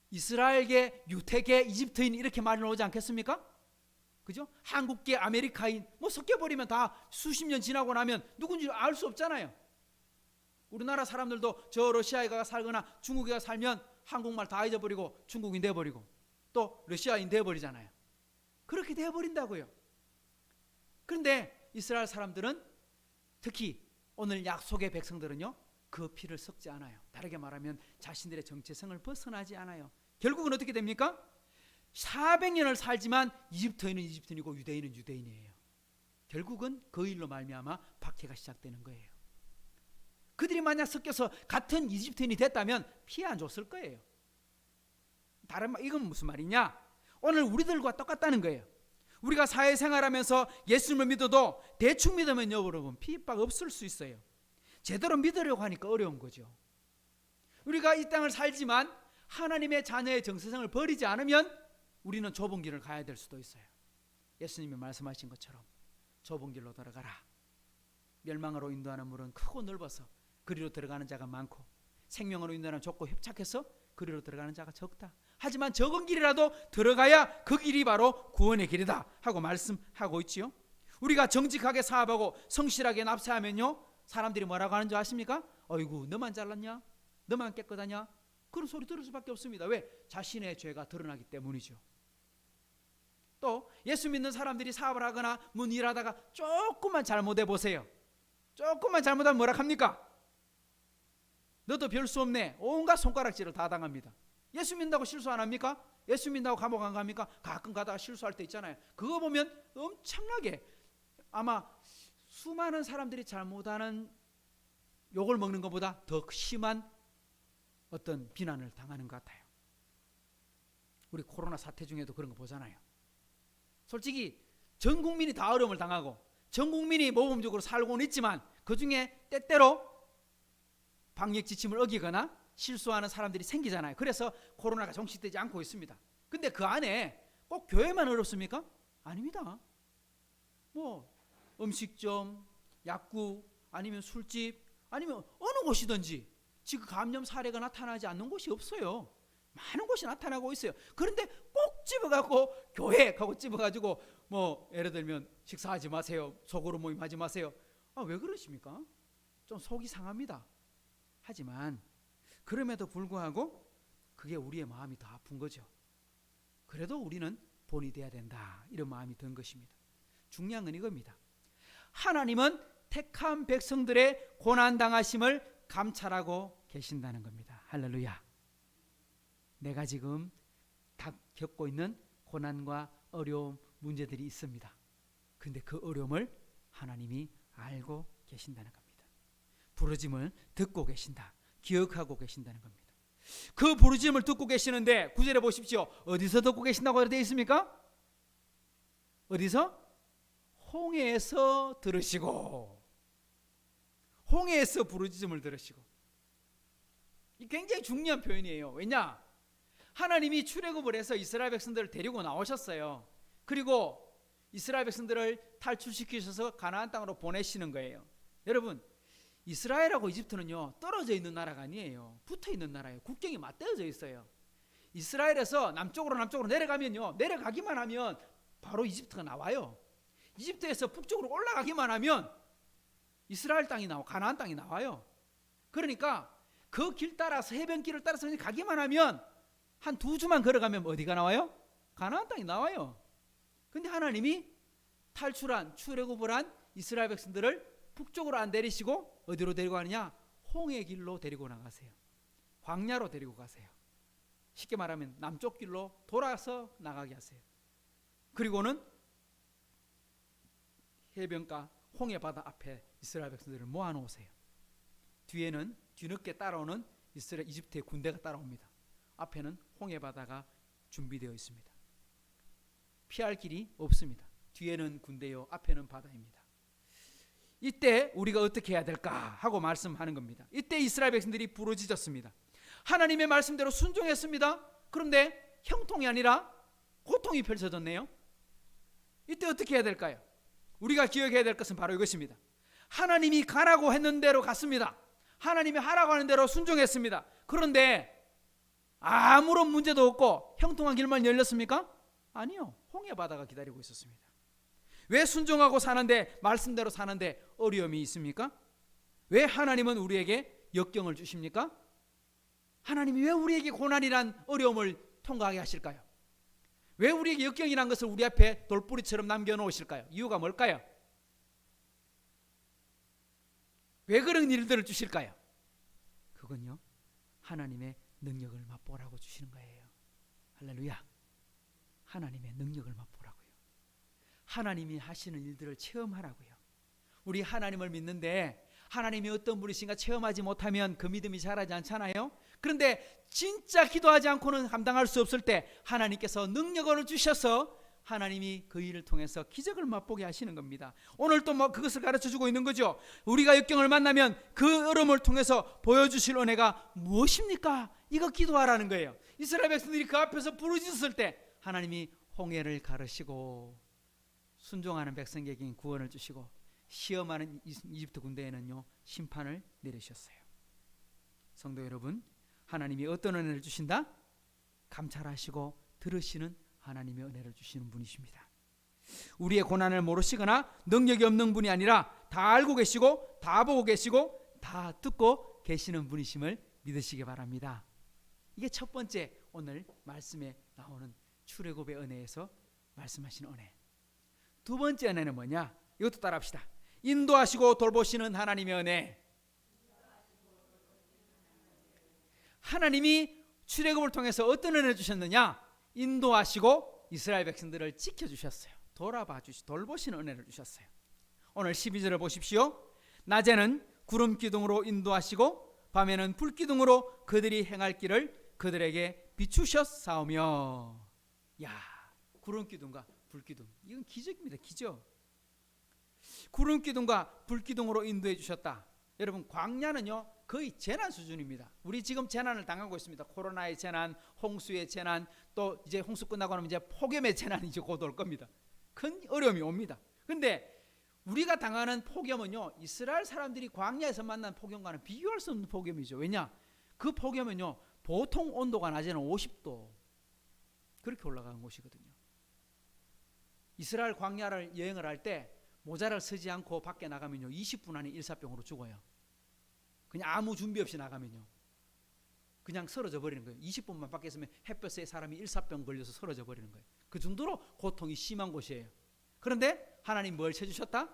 이스라엘계, 유태계, 이집트인 이렇게 말이 나오지 않겠습니까? 그죠? 한국계, 아메리카인 뭐 섞여버리면 다 수십 년 지나고 나면 누군지 알 수 없잖아요. 우리나라 사람들도 저 러시아에 가 살거나 중국에 가 살면 한국말 다 잊어버리고 중국인 돼버리고 또 러시아인 돼버리잖아요. 그렇게 돼버린다고요. 그런데 이스라엘 사람들은, 특히 오늘 약속의 백성들은요, 그 피를 섞지 않아요. 다르게 말하면 자신들의 정체성을 벗어나지 않아요. 결국은 어떻게 됩니까? 400년을 살지만 이집트인은 이집트인이고 유대인은 유대인이에요. 결국은 그 일로 말미암아 박해가 시작되는 거예요. 그들이 만약 섞여서 같은 이집트인이 됐다면 피해 안 줬을 거예요. 다른 말, 이건 무슨 말이냐? 오늘 우리들과 똑같다는 거예요. 우리가 사회생활하면서 예수님을 믿어도 대충 믿으면 여러분 피박 없을 수 있어요. 제대로 믿으려고 하니까 어려운 거죠. 우리가 이 땅을 살지만 하나님의 자녀의 정체성을 버리지 않으면 우리는 좁은 길을 가야 될 수도 있어요. 예수님이 말씀하신 것처럼 좁은 길로 들어가라. 멸망으로 인도하는 물은 크고 넓어서 그리로 들어가는 자가 많고, 생명으로 인도하는 좁고 협착해서 그리로 들어가는 자가 적다. 하지만 적은 길이라도 들어가야 그 길이 바로 구원의 길이다 하고 말씀하고 있지요. 우리가 정직하게 사업하고 성실하게 납세하면요, 사람들이 뭐라고 하는 줄 아십니까? 어이구, 너만 잘났냐? 너만 깨끗하냐? 그런 소리 들을 수밖에 없습니다. 왜? 자신의 죄가 드러나기 때문이죠. 또 예수 믿는 사람들이 사업을 하거나 문 일하다가 조금만 잘못해 보세요. 조금만 잘못하면 뭐라 합니까? 너도 별 수 없네. 온갖 손가락질을 다 당합니다. 예수 믿는다고 실수 안 합니까? 예수 믿는다고 감옥 안 갑니까? 가끔 가다가 실수할 때 있잖아요. 그거 보면 엄청나게 아마 수많은 사람들이 잘못하는 욕을 먹는 것보다 더 심한 어떤 비난을 당하는 것 같아요. 우리 코로나 사태 중에도 그런 거 보잖아요. 솔직히 전 국민이 다 어려움을 당하고 전 국민이 모범적으로 살고는 있지만 그중에 때때로 방역 지침을 어기거나 실수하는 사람들이 생기잖아요. 그래서 코로나가 종식되지 않고 있습니다. 근데 그 안에 꼭 교회만 어렵습니까? 아닙니다. 뭐 음식점, 약국, 아니면 술집, 아니면 어느 곳이든지 지금 감염 사례가 나타나지 않는 곳이 없어요. 많은 곳이 나타나고 있어요. 그런데 꼭 집어갖고 교회하고 집어가지고 뭐 예를 들면 식사하지 마세요, 소그룹 모임하지 마세요. 왜 그러십니까? 좀 속이 상합니다. 하지만 그럼에도 불구하고 그게 우리의 마음이 더 아픈 거죠. 그래도 우리는 본이 돼야 된다, 이런 마음이 든 것입니다. 중요한 건 이겁니다. 하나님은 택한 백성들의 고난당하심을 감찰하고 계신다는 겁니다. 할렐루야. 내가 지금 다 겪고 있는 고난과 어려움, 문제들이 있습니다. 그런데 그 어려움을 하나님이 알고 계신다는 겁니다. 부르짐을 듣고 계신다, 기억하고 계신다는 겁니다. 그 부르짐을 듣고 계시는데 9절에 보십시오. 어디서 듣고 계신다고 되어 있습니까? 어디서? 홍해에서 들으시고, 홍해에서 부르짖음을 들으시고. 이 굉장히 중요한 표현이에요. 왜냐? 하나님이 출애굽을 해서 이스라엘 백성들을 데리고 나오셨어요. 그리고 이스라엘 백성들을 탈출시키셔서 가나안 땅으로 보내시는 거예요. 여러분, 이스라엘하고 이집트는요, 떨어져 있는 나라가 아니에요. 붙어 있는 나라예요. 국경이 맞대어져 있어요. 이스라엘에서 남쪽으로 내려가면요, 내려가기만 하면 바로 이집트가 나와요. 이집트에서 북쪽으로 올라가기만 하면 이스라엘 땅이 나와, 가나안 땅이 나와요. 그러니까 그 길 따라서, 해변길을 따라서 가기만 하면 한 2주만 걸어가면 어디가 나와요? 가나안 땅이 나와요. 근데 하나님이 출애굽을 한 이스라엘 백성들을 북쪽으로 안 데리시고 어디로 데리고 가느냐? 홍해 길로 데리고 나가세요. 광야로 데리고 가세요. 쉽게 말하면 남쪽 길로 돌아서 나가게 하세요. 그리고는 해변가 홍해 바다 앞에 이스라엘 백성들을 모아놓으세요. 뒤에는 뒤늦게 따라오는 이집트의 군대가 따라옵니다. 앞에는 홍해 바다가 준비되어 있습니다. 피할 길이 없습니다. 뒤에는 군대요, 앞에는 바다입니다. 이때 우리가 어떻게 해야 될까 하고 말씀하는 겁니다. 이때 이스라엘 백성들이 부르짖었습니다. 하나님의 말씀대로 순종했습니다. 그런데 형통이 아니라 고통이 펼쳐졌네요. 이때 어떻게 해야 될까요? 우리가 기억해야 될 것은 바로 이것입니다. 하나님이 가라고 했는 대로 갔습니다. 하나님이 하라고 하는 대로 순종했습니다. 그런데 아무런 문제도 없고 형통한 길만 열렸습니까? 아니요. 홍해 바다가 기다리고 있었습니다. 왜 순종하고 사는데, 말씀대로 사는데 어려움이 있습니까? 왜 하나님은 우리에게 역경을 주십니까? 하나님이 왜 우리에게 고난이란 어려움을 통과하게 하실까요? 왜 우리에게 역경이란 것을 우리 앞에 돌뿌리처럼 남겨놓으실까요? 이유가 뭘까요? 왜 그런 일들을 주실까요? 그건요, 하나님의 능력을 맛보라고 주시는 거예요. 할렐루야. 하나님의 능력을 맛보라고요. 하나님이 하시는 일들을 체험하라고요. 우리 하나님을 믿는데 하나님이 어떤 분이신가 체험하지 못하면 그 믿음이 자라지 않잖아요. 그런데 진짜 기도하지 않고는 감당할 수 없을 때 하나님께서 능력을 주셔서 하나님이 그 일을 통해서 기적을 맛보게 하시는 겁니다. 오늘 또 그것을 가르쳐주고 있는 거죠. 우리가 역경을 만나면 그 어려움을 통해서 보여주실 은혜가 무엇입니까? 이거 기도하라는 거예요. 이스라엘 백성들이 그 앞에서 부르짖었을 때 하나님이 홍해를 가르시고 순종하는 백성에게 구원을 주시고 시험하는 이집트 군대에는요, 심판을 내리셨어요. 성도 여러분, 하나님이 어떤 은혜를 주신다? 감찰하시고 들으시는 하나님의 은혜를 주시는 분이십니다. 우리의 고난을 모르시거나 능력이 없는 분이 아니라 다 알고 계시고 다 보고 계시고 다 듣고 계시는 분이심을 믿으시기 바랍니다. 이게 첫 번째 오늘 말씀에 나오는 출애굽의 은혜에서 말씀하시는 은혜. 두 번째 은혜는 뭐냐? 이것도 따라합시다. 인도하시고 돌보시는 하나님의 은혜. 하나님이 출애굽을 통해서 어떤 은혜를 주셨느냐? 인도하시고 이스라엘 백성들을 지켜주셨어요. 돌보시는 은혜를 주셨어요. 오늘 12절을 보십시오. 낮에는 구름 기둥으로 인도하시고 밤에는 불 기둥으로 그들이 행할 길을 그들에게 비추셨사오며. 야, 구름 기둥과 불 기둥, 이건 기적입니다. 기적. 구름 기둥과 불 기둥으로 인도해 주셨다. 여러분, 광야는요 거의 재난 수준입니다. 우리 지금 재난을 당하고 있습니다. 코로나의 재난, 홍수의 재난, 또 이제 홍수 끝나고 나면 이제 폭염의 재난이 이제 곧 올 겁니다. 큰 어려움이 옵니다. 근데 우리가 당하는 폭염은요, 이스라엘 사람들이 광야에서 만난 폭염과는 비교할 수 없는 폭염이죠. 왜냐? 그 폭염은요, 보통 온도가 낮에는 50도 그렇게 올라가는 곳이거든요. 이스라엘 광야를 여행을 할 때 모자를 쓰지 않고 밖에 나가면요, 20분 안에 일사병으로 죽어요. 그냥 아무 준비 없이 나가면요, 그냥 쓰러져 버리는 거예요. 20분만 밖에 있으면 햇볕에 사람이 일사병 걸려서 쓰러져 버리는 거예요. 그 정도로 고통이 심한 곳이에요. 그런데 하나님 뭘 쳐주셨다?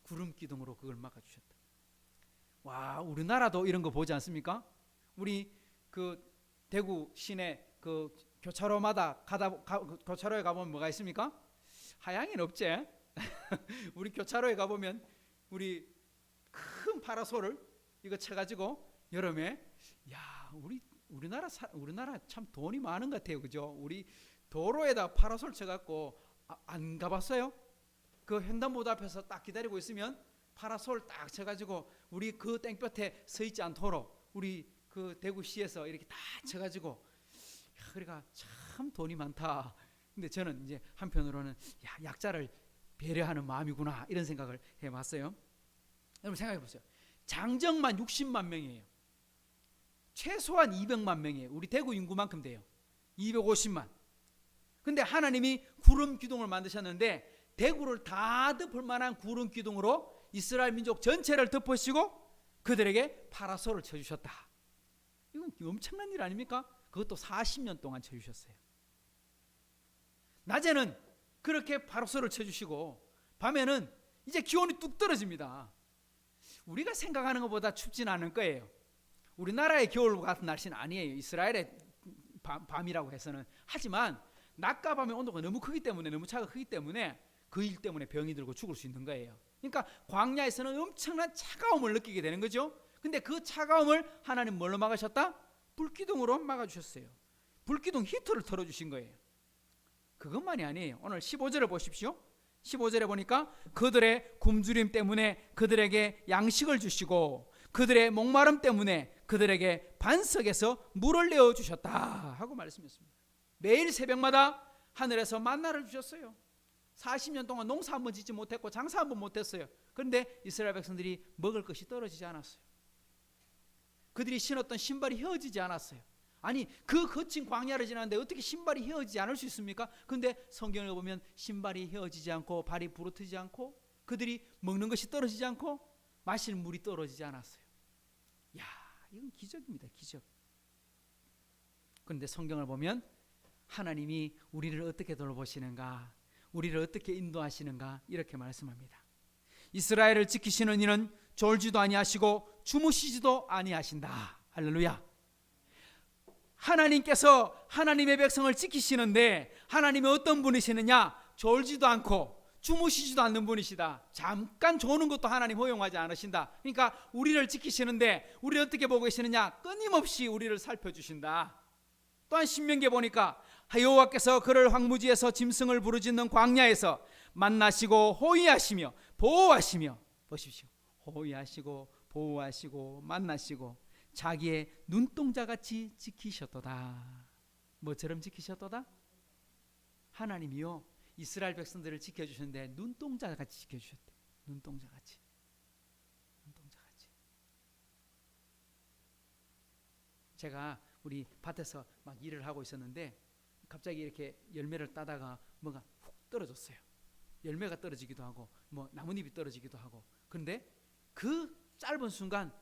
구름 기둥으로 그걸 막아주셨다. 와, 우리나라도 이런 거 보지 않습니까? 우리 그 대구 시내 그 교차로마다 교차로에 가보면 뭐가 있습니까? 하양이는 없지. 우리 교차로에 가보면 우리 큰 파라솔을 이거 쳐가지고 여름에, 야, 우리나라 참 돈이 많은 것 같아요, 그죠? 우리 도로에다 파라솔 쳐갖고 안 가봤어요? 그 횡단보도 앞에서 딱 기다리고 있으면 파라솔 딱 쳐가지고 우리 그 땡볕에 서 있지 않도록 우리 그 대구시에서 이렇게 다 쳐가지고, 그러니까 참 돈이 많다. 근데 저는 이제 한편으로는 약자를 배려하는 마음이구나 이런 생각을 해봤어요. 여러분 생각해 보세요. 장정만 60만 명이에요. 최소한 200만 명이에요. 우리 대구 인구만큼 돼요. 250만. 근데 하나님이 구름 기둥을 만드셨는데 대구를 다 덮을 만한 구름 기둥으로 이스라엘 민족 전체를 덮으시고 그들에게 파라솔을 쳐주셨다. 이건 엄청난 일 아닙니까? 그것도 40년 동안 쳐주셨어요. 낮에는 그렇게 파라솔을 쳐주시고 밤에는 이제 기온이 뚝 떨어집니다. 우리가 생각하는 것보다 춥진 않을 거예요. 우리나라의 겨울 같은 날씨는 아니에요. 이스라엘의 밤이라고 해서는. 하지만 낮과 밤의 온도가 너무 크기 때문에, 너무 차가 크기 때문에 그 일 때문에 병이 들고 죽을 수 있는 거예요. 그러니까 광야에서는 엄청난 차가움을 느끼게 되는 거죠. 근데 그 차가움을 하나님 뭘로 막으셨다? 불기둥으로 막아주셨어요. 불기둥 히터를 틀어주신 거예요. 그것만이 아니에요. 오늘 15절을 보십시오. 15절에 보니까 그들의 굶주림 때문에 그들에게 양식을 주시고 그들의 목마름 때문에 그들에게 반석에서 물을 내어주셨다 하고 말씀했습니다. 매일 새벽마다 하늘에서 만나를 주셨어요. 40년 동안 농사 한번 짓지 못했고 장사 한번 못했어요. 그런데 이스라엘 백성들이 먹을 것이 떨어지지 않았어요. 그들이 신었던 신발이 휘어지지 않았어요. 아니, 그 거친 광야를 지나는데 어떻게 신발이 휘어지지 않을 수 있습니까? 근데 성경을 보면 신발이 휘어지지 않고 발이 부러뜨리지 않고 그들이 먹는 것이 떨어지지 않고 마실 물이 떨어지지 않았어요. 야, 이건 기적입니다. 기적. 그런데 성경을 보면 하나님이 우리를 어떻게 돌보시는가, 우리를 어떻게 인도하시는가 이렇게 말씀합니다. 이스라엘을 지키시는 이는 졸지도 아니하시고 주무시지도 아니하신다. 할렐루야. 하나님께서 하나님의 백성을 지키시는데 하나님이 어떤 분이시느냐? 졸지도 않고 주무시지도 않는 분이시다. 잠깐 조는 것도 하나님 허용하지 않으신다. 그러니까 우리를 지키시는데 우리를 어떻게 보고 계시느냐? 끊임없이 우리를 살펴주신다. 또한 신명기에 보니까 여호와께서 그를 황무지에서 짐승을 부르짖는 광야에서 만나시고 호위하시며 보호하시며, 보십시오, 호위하시고 보호하시고 만나시고 자기의 눈동자같이 지키셨도다. 뭐처럼 지키셨도다? 하나님이요 이스라엘 백성들을 지켜주셨는데 눈동자같이 지켜주셨대. 눈동자같이. 제가 우리 밭에서 막 일을 하고 있었는데 갑자기 이렇게 열매를 따다가 뭐가 훅 떨어졌어요. 열매가 떨어지기도 하고 뭐 나뭇잎이 떨어지기도 하고. 그런데 그 짧은 순간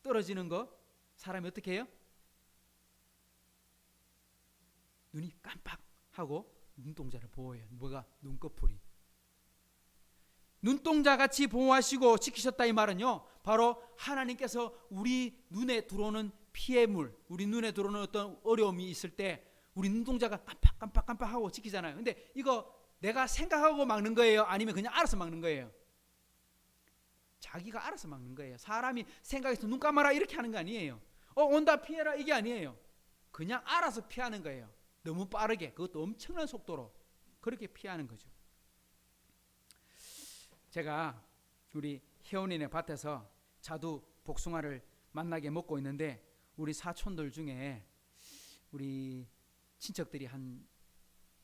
떨어지는 거 사람이 어떻게 해요? 눈이 깜빡하고 눈동자를 보호해요. 뭐가? 눈꺼풀이. 눈동자같이 보호하시고 지키셨다 이 말은요, 바로 하나님께서 우리 눈에 들어오는 피해물, 우리 눈에 들어오는 어떤 어려움이 있을 때 우리 눈동자가 깜빡깜빡하고 지키잖아요. 근데 이거 내가 생각하고 막는 거예요? 아니면 그냥 알아서 막는 거예요? 자기가 알아서 막는 거예요. 사람이 생각해서 눈 감아라 이렇게 하는 거 아니에요. 온다 피해라 이게 아니에요. 그냥 알아서 피하는 거예요. 너무 빠르게, 그것도 엄청난 속도로 그렇게 피하는 거죠. 제가 우리 혜원이네 밭에서 자두 복숭아를 만나게 먹고 있는데 우리 사촌들 중에 우리 친척들이 한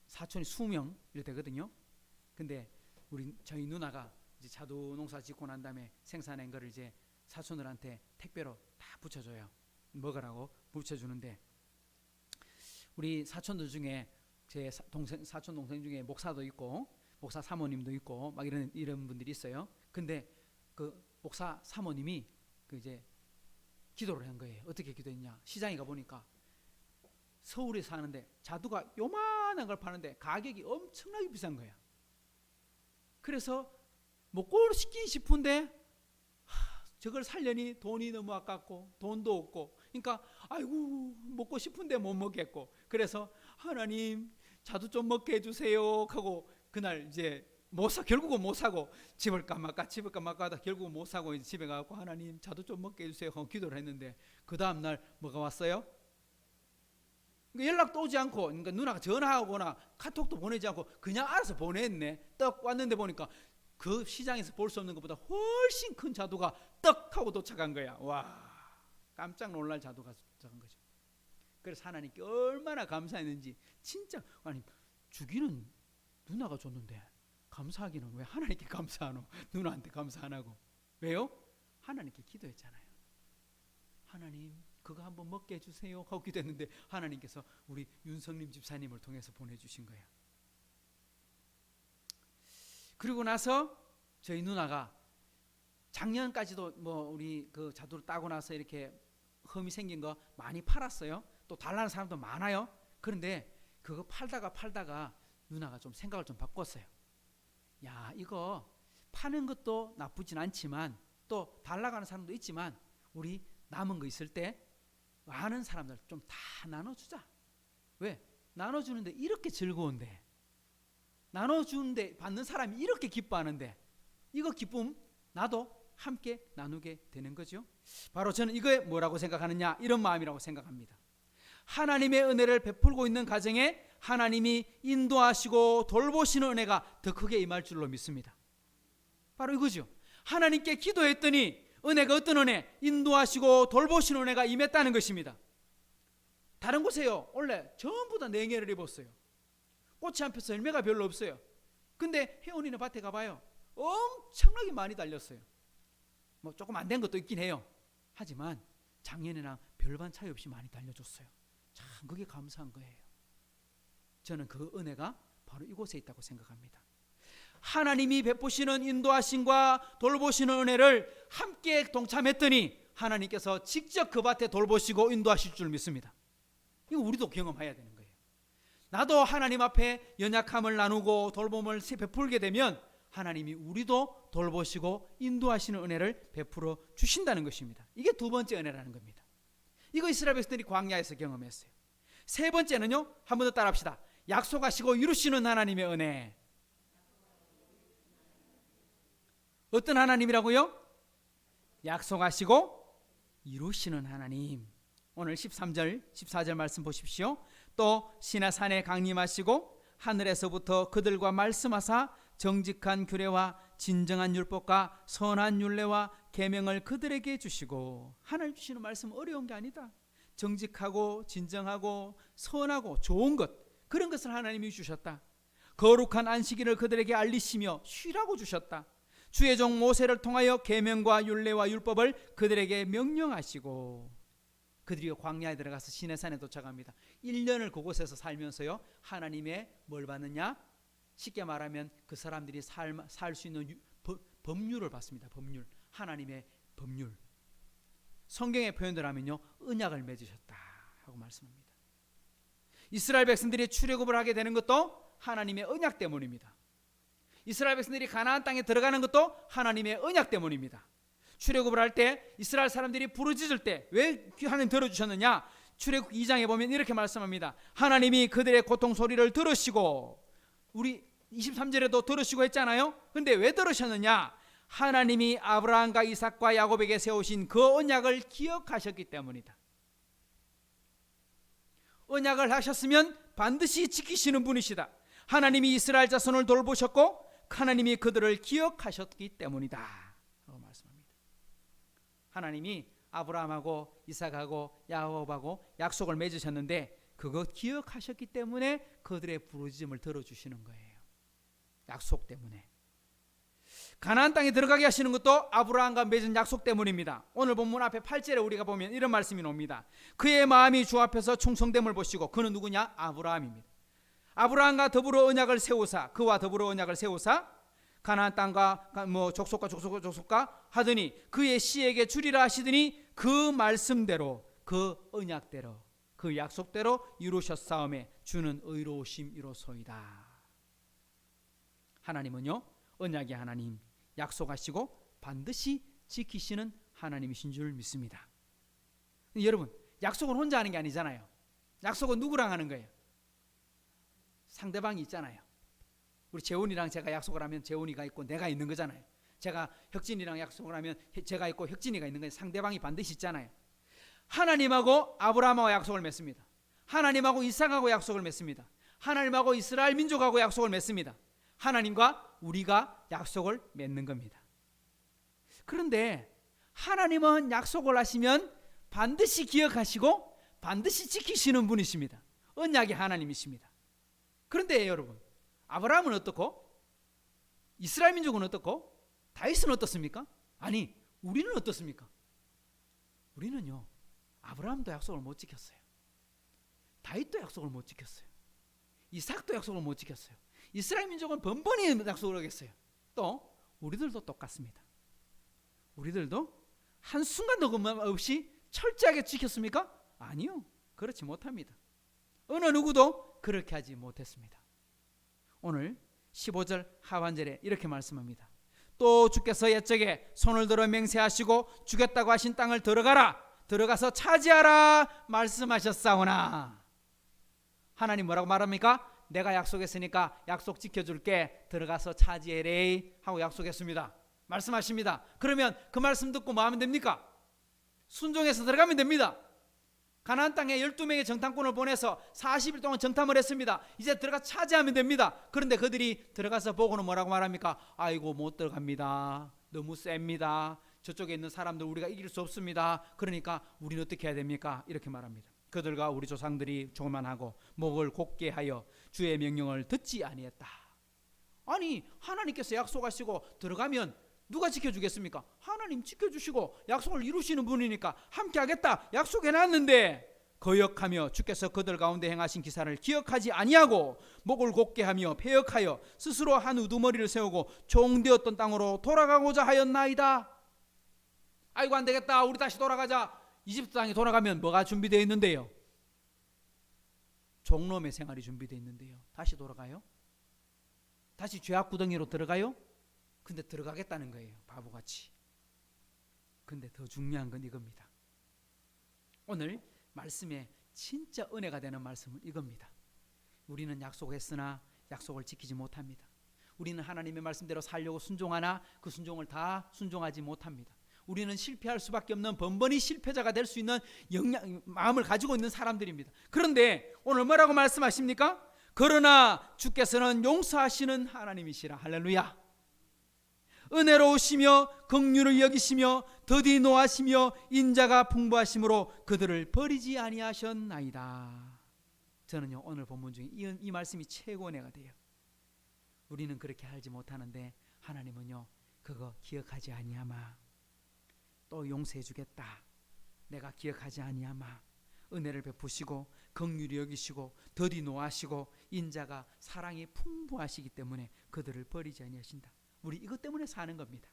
사촌이 20명 이렇게 되거든요. 근데 저희 누나가 이제 자두 농사 짓고 난 다음에 생산한 거를 이제 사촌들한테 택배로 다 붙여줘요. 먹으라고 붙여주는데 우리 사촌들 중에 제 사촌 동생 중에 목사도 있고 목사 사모님도 있고 막 이런 분들이 있어요. 근데 그 목사 사모님이 그 이제 기도를 한 거예요. 어떻게 기도했냐? 시장에 가 보니까 서울에 사는데 자두가 요만한 걸 파는데 가격이 엄청나게 비싼 거야. 그래서 먹고 싶긴 싶은데 저걸 살려니 돈이 너무 아깝고 돈도 없고, 그러니까 아이고 먹고 싶은데 못 먹겠고, 그래서 하나님 자두 좀 먹게 해주세요 하고 그날 이제 결국은 못 사고 집을까 말까 하다 결국은 못 사고 이제 집에 가고 하나님 자두 좀 먹게 해주세요 하고 기도를 했는데 그 다음 날 뭐가 왔어요? 연락도 오지 않고, 그러니까 누나가 전화하거나 카톡도 보내지 않고 그냥 알아서 보냈네. 딱 왔는데 보니까 그 시장에서 볼 수 없는 것보다 훨씬 큰 자두가 떡 하고 도착한 거야. 와, 깜짝 놀랄 자두가 도착한 거죠. 그래서 하나님께 얼마나 감사했는지, 진짜 아니 주기는 누나가 줬는데 감사하기는 왜 하나님께 감사하노? 누나한테 감사 안 하고. 왜요? 하나님께 기도했잖아요. 하나님 그거 한번 먹게 해주세요 하고 기도했는데 하나님께서 우리 윤성림 집사님을 통해서 보내주신 거예요. 그리고 나서 저희 누나가 작년까지도 뭐 우리 그 자두를 따고 나서 이렇게 흠이 생긴 거 많이 팔았어요. 또 달라는 사람도 많아요. 그런데 그거 팔다가 누나가 좀 생각을 좀 바꿨어요. 야, 이거 파는 것도 나쁘진 않지만 또 달라고 하는 사람도 있지만 우리 남은 거 있을 때 많은 사람들 좀 다 나눠주자. 왜? 나눠주는데 이렇게 즐거운데, 나눠주는데 받는 사람이 이렇게 기뻐하는데 이거 기쁨 나도 함께 나누게 되는 거죠. 바로 저는 이거에 뭐라고 생각하느냐, 이런 마음이라고 생각합니다. 하나님의 은혜를 베풀고 있는 가정에 하나님이 인도하시고 돌보시는 은혜가 더 크게 임할 줄로 믿습니다. 바로 이거죠. 하나님께 기도했더니 은혜가 어떤 은혜? 인도하시고 돌보시는 은혜가 임했다는 것입니다. 다른 곳에요 원래 전부 다 냉해를 입었어요. 꽃이 안 펴서 열매가 별로 없어요. 근데 혜원이네 밭에 가봐요. 엄청나게 많이 달렸어요. 뭐 조금 안 된 것도 있긴 해요. 하지만 작년에랑 별반 차이 없이 많이 달려줬어요. 참 그게 감사한 거예요. 저는 그 은혜가 바로 이곳에 있다고 생각합니다. 하나님이 베푸시는 인도하심과 돌보시는 은혜를 함께 동참했더니 하나님께서 직접 그 밭에 돌보시고 인도하실 줄 믿습니다. 이거 우리도 경험해야 되는 거예요. 나도 하나님 앞에 연약함을 나누고 돌봄을 베풀게 되면 하나님이 우리도 돌보시고 인도하시는 은혜를 베풀어 주신다는 것입니다. 이게 두 번째 은혜라는 겁니다. 이거 이스라엘 백성들이 광야에서 경험했어요. 세 번째는요, 한 번 더 따라합시다. 약속하시고 이루시는 하나님의 은혜. 어떤 하나님이라고요? 약속하시고 이루시는 하나님. 오늘 13절 14절 말씀 보십시오. 또 시내산에 강림하시고 하늘에서부터 그들과 말씀하사 정직한 규례와 진정한 율법과 선한 율례와 계명을 그들에게 주시고. 하나님 주시는 말씀 어려운 게 아니다. 정직하고 진정하고 선하고 좋은 것, 그런 것을 하나님이 주셨다. 거룩한 안식일을 그들에게 알리시며 쉬라고 주셨다. 주의 종 모세를 통하여 계명과 율례와 율법을 그들에게 명령하시고. 그들이 광야에 들어가서 시내산에 도착합니다. 1년을 그곳에서 살면서요, 하나님의 뭘 받느냐? 쉽게 말하면 그 사람들이 살 수 있는 법률을 받습니다. 법률, 하나님의 법률. 성경의 표현대로 하면요, 언약을 맺으셨다 하고 말씀합니다. 이스라엘 백성들이 출애굽을 하게 되는 것도 하나님의 언약 때문입니다. 이스라엘 백성들이 가나안 땅에 들어가는 것도 하나님의 언약 때문입니다. 출애굽을 할 때 이스라엘 사람들이 부르짖을 때 왜 하나님 들어주셨느냐? 출애굽 2장에 보면 이렇게 말씀합니다. 하나님이 그들의 고통 소리를 들으시고, 우리 23절에도 들으시고 했잖아요. 근데 왜 들으셨느냐? 하나님이 아브라함과 이삭과 야곱에게 세우신 그 언약을 기억하셨기 때문이다. 언약을 하셨으면 반드시 지키시는 분이시다. 하나님이 이스라엘 자손을 돌보셨고 하나님이 그들을 기억하셨기 때문이다 라고 말씀합니다. 하나님이 아브라함하고 이삭하고 야곱하고 약속을 맺으셨는데 그거 기억하셨기 때문에 그들의 부르짖음을 들어주시는 거예요. 약속 때문에. 가나안 땅에 들어가게 하시는 것도 아브라함과 맺은 약속 때문입니다. 오늘 본문 앞에 8절에 우리가 보면 이런 말씀이 나옵니다. 그의 마음이 주 앞에서 충성됨을 보시고, 그는 누구냐? 아브라함입니다. 아브라함과 더불어 언약을 세우사, 그와 더불어 언약을 세우사 가나안 땅과 족속과 하더니 그의 씨에게 주리라 하시더니 그 말씀대로, 그 언약대로, 그 약속대로 이루셨사오매 주는 의로우심이로소이다. 하나님은요, 언약의 하나님, 약속하시고 반드시 지키시는 하나님이신 줄 믿습니다. 여러분, 약속은 혼자 하는 게 아니잖아요. 약속은 누구랑 하는 거예요? 상대방이 있잖아요. 우리 재훈이랑 제가 약속을 하면 재훈이가 있고 내가 있는 거잖아요. 제가 혁진이랑 약속을 하면 제가 있고 혁진이가 있는 거예요. 상대방이 반드시 있잖아요. 하나님하고 아브라함하고 약속을 맺습니다. 하나님하고 이삭하고 약속을 맺습니다. 하나님하고 이스라엘 민족하고 약속을 맺습니다. 하나님과 우리가 약속을 맺는 겁니다. 그런데 하나님은 약속을 하시면 반드시 기억하시고 반드시 지키시는 분이십니다. 언약의 하나님이십니다. 그런데 여러분, 아브라함은 어떻고? 이스라엘 민족은 어떻고? 다윗은 어떻습니까? 아니, 우리는 어떻습니까? 우리는요, 아브라함도 약속을 못 지켰어요. 다윗도 약속을 못 지켰어요. 이삭도 약속을 못 지켰어요. 이스라엘 민족은 번번이 약속을 하겠어요. 또 우리들도 똑같습니다. 우리들도 한순간도 없이 철저하게 지켰습니까? 아니요, 그렇지 못합니다. 어느 누구도 그렇게 하지 못했습니다. 오늘 15절 하반절에 이렇게 말씀합니다. 또 주께서 옛적에 손을 들어 맹세하시고 주겠다고 하신 땅을 들어가라, 들어가서 차지하라 말씀하셨사오나. 하나님 뭐라고 말합니까? 내가 약속했으니까 약속 지켜줄게, 들어가서 차지해래 하고 약속했습니다. 말씀하십니다. 그러면 그 말씀 듣고 뭐 하면 됩니까? 순종해서 들어가면 됩니다. 가나안 땅에 12명의 정탐꾼을 보내서 40일 동안 정탐을 했습니다. 이제 들어가 차지하면 됩니다. 그런데 그들이 들어가서 보고는 뭐라고 말합니까? 아이고, 못 들어갑니다. 너무 셉니다. 저쪽에 있는 사람들 우리가 이길 수 없습니다. 그러니까 우리는 어떻게 해야 됩니까? 이렇게 말합니다. 그들과 우리 조상들이 조만하고 목을 곧게 하여 주의 명령을 듣지 아니했다. 아니, 하나님께서 약속하시고 들어가면 누가 지켜주겠습니까? 하나님 지켜주시고 약속을 이루시는 분이니까 함께 하겠다 약속해놨는데, 거역하며 주께서 그들 가운데 행하신 기사를 기억하지 아니하고 목을 곧게 하며 패역하여 스스로 한 우두머리를 세우고 종되었던 땅으로 돌아가고자 하였나이다. 아이고, 안 되겠다, 우리 다시 돌아가자. 이집트 땅에 돌아가면 뭐가 준비되어 있는데요? 종놈의 생활이 준비되어 있는데요. 다시 돌아가요? 다시 죄악 구덩이로 들어가요? 근데 들어가겠다는 거예요, 바보같이. 근데 더 중요한 건 이겁니다. 오늘 말씀에 진짜 은혜가 되는 말씀은 이겁니다. 우리는 약속했으나 약속을 지키지 못합니다. 우리는 하나님의 말씀대로 살려고 순종하나 그 순종을 다 순종하지 못합니다. 우리는 실패할 수밖에 없는 번번이 실패자가 될 수 있는 마음을 가지고 있는 사람들입니다. 그런데 오늘 뭐라고 말씀하십니까? 그러나 주께서는 용서하시는 하나님이시라. 할렐루야. 은혜로우시며 긍휼을 여기시며 더디 노하시며 인자가 풍부하심으로 그들을 버리지 아니하셨나이다. 저는요, 오늘 본문 중에 이 말씀이 최고 은혜가 돼요. 우리는 그렇게 알지 못하는데 하나님은요, 그거 기억하지 아니하마. 또 용서해 주겠다. 내가 기억하지 아니하마. 은혜를 베푸시고 긍휼히 여기시고 더디 노하시고 인자가 사랑이 풍부하시기 때문에 그들을 버리지 아니하신다. 우리 이것 때문에 사는 겁니다.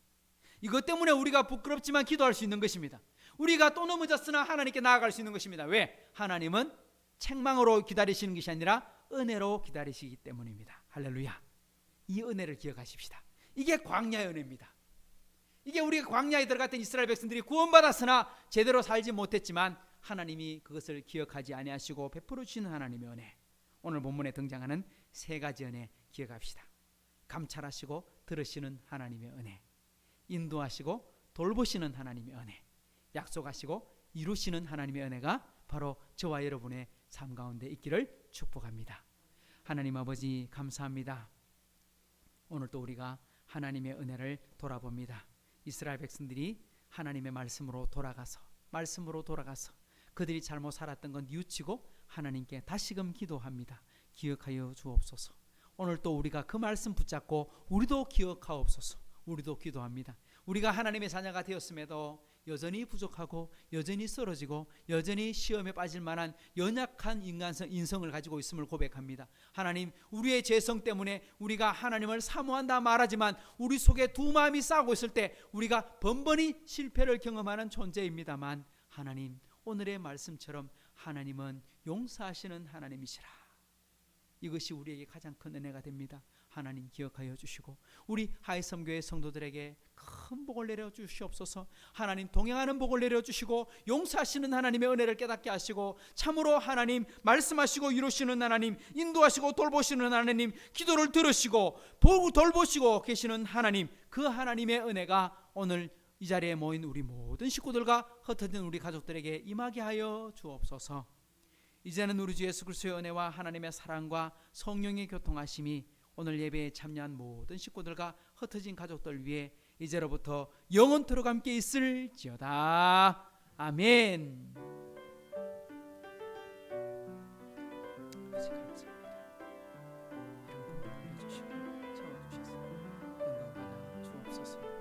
이것 때문에 우리가 부끄럽지만 기도할 수 있는 것입니다. 우리가 또 넘어졌으나 하나님께 나아갈 수 있는 것입니다. 왜? 하나님은 책망으로 기다리시는 것이 아니라 은혜로 기다리시기 때문입니다. 할렐루야. 이 은혜를 기억하십시다. 이게 광야의 은혜입니다. 이게 우리가 광야에 들어갔던 이스라엘 백성들이 구원받았으나 제대로 살지 못했지만 하나님이 그것을 기억하지 아니하시고 베풀어 주시는 하나님의 은혜. 오늘 본문에 등장하는 세 가지 은혜 기억합시다. 감찰하시고 들으시는 하나님의 은혜, 인도하시고 돌보시는 하나님의 은혜, 약속하시고 이루시는 하나님의 은혜가 바로 저와 여러분의 삶 가운데 있기를 축복합니다. 하나님 아버지 감사합니다. 오늘 또 우리가 하나님의 은혜를 돌아봅니다. 이스라엘 백성들이 하나님의 말씀으로 돌아가서 그들이 잘못 살았던 건 뉘우치고 하나님께 다시금 기도합니다. 기억하여 주옵소서. 오늘 또 우리가 그 말씀 붙잡고 우리도 기억하옵소서. 우리도 기도합니다. 우리가 하나님의 자녀가 되었음에도 여전히 부족하고 여전히 쓰러지고 여전히 시험에 빠질 만한 연약한 인성을 가지고 있음을 고백합니다. 하나님, 우리의 죄성 때문에 우리가 하나님을 사모한다 말하지만 우리 속에 두 마음이 싸우고 있을 때 우리가 번번이 실패를 경험하는 존재입니다만, 하나님, 오늘의 말씀처럼 하나님은 용서하시는 하나님이시라. 이것이 우리에게 가장 큰 은혜가 됩니다. 하나님 기억하여 주시고 우리 하이섬교회 성도들에게 큰 복을 내려 주시옵소서. 하나님 동행하는 복을 내려 주시고 용서하시는 하나님의 은혜를 깨닫게 하시고 참으로 하나님 말씀하시고 이루시는 하나님, 인도하시고 돌보시는 하나님, 기도를 들으시고 보고 돌보시고 계시는 하나님, 그 하나님의 은혜가 오늘 이 자리에 모인 우리 모든 식구들과 흩어진 우리 가족들에게 임하게 하여 주옵소서. 이제는 우리 주 예수 그리스도의 은혜와 하나님의 사랑과 성령의 교통하심이 오늘 예배에 참여한 모든 식구들과 흩어진 가족들 위해 이제로부터 영원토록 함께 있을지어다. 아멘. 이런 부분을 해주시고 채워주셔서 영광 받아 주옵소서.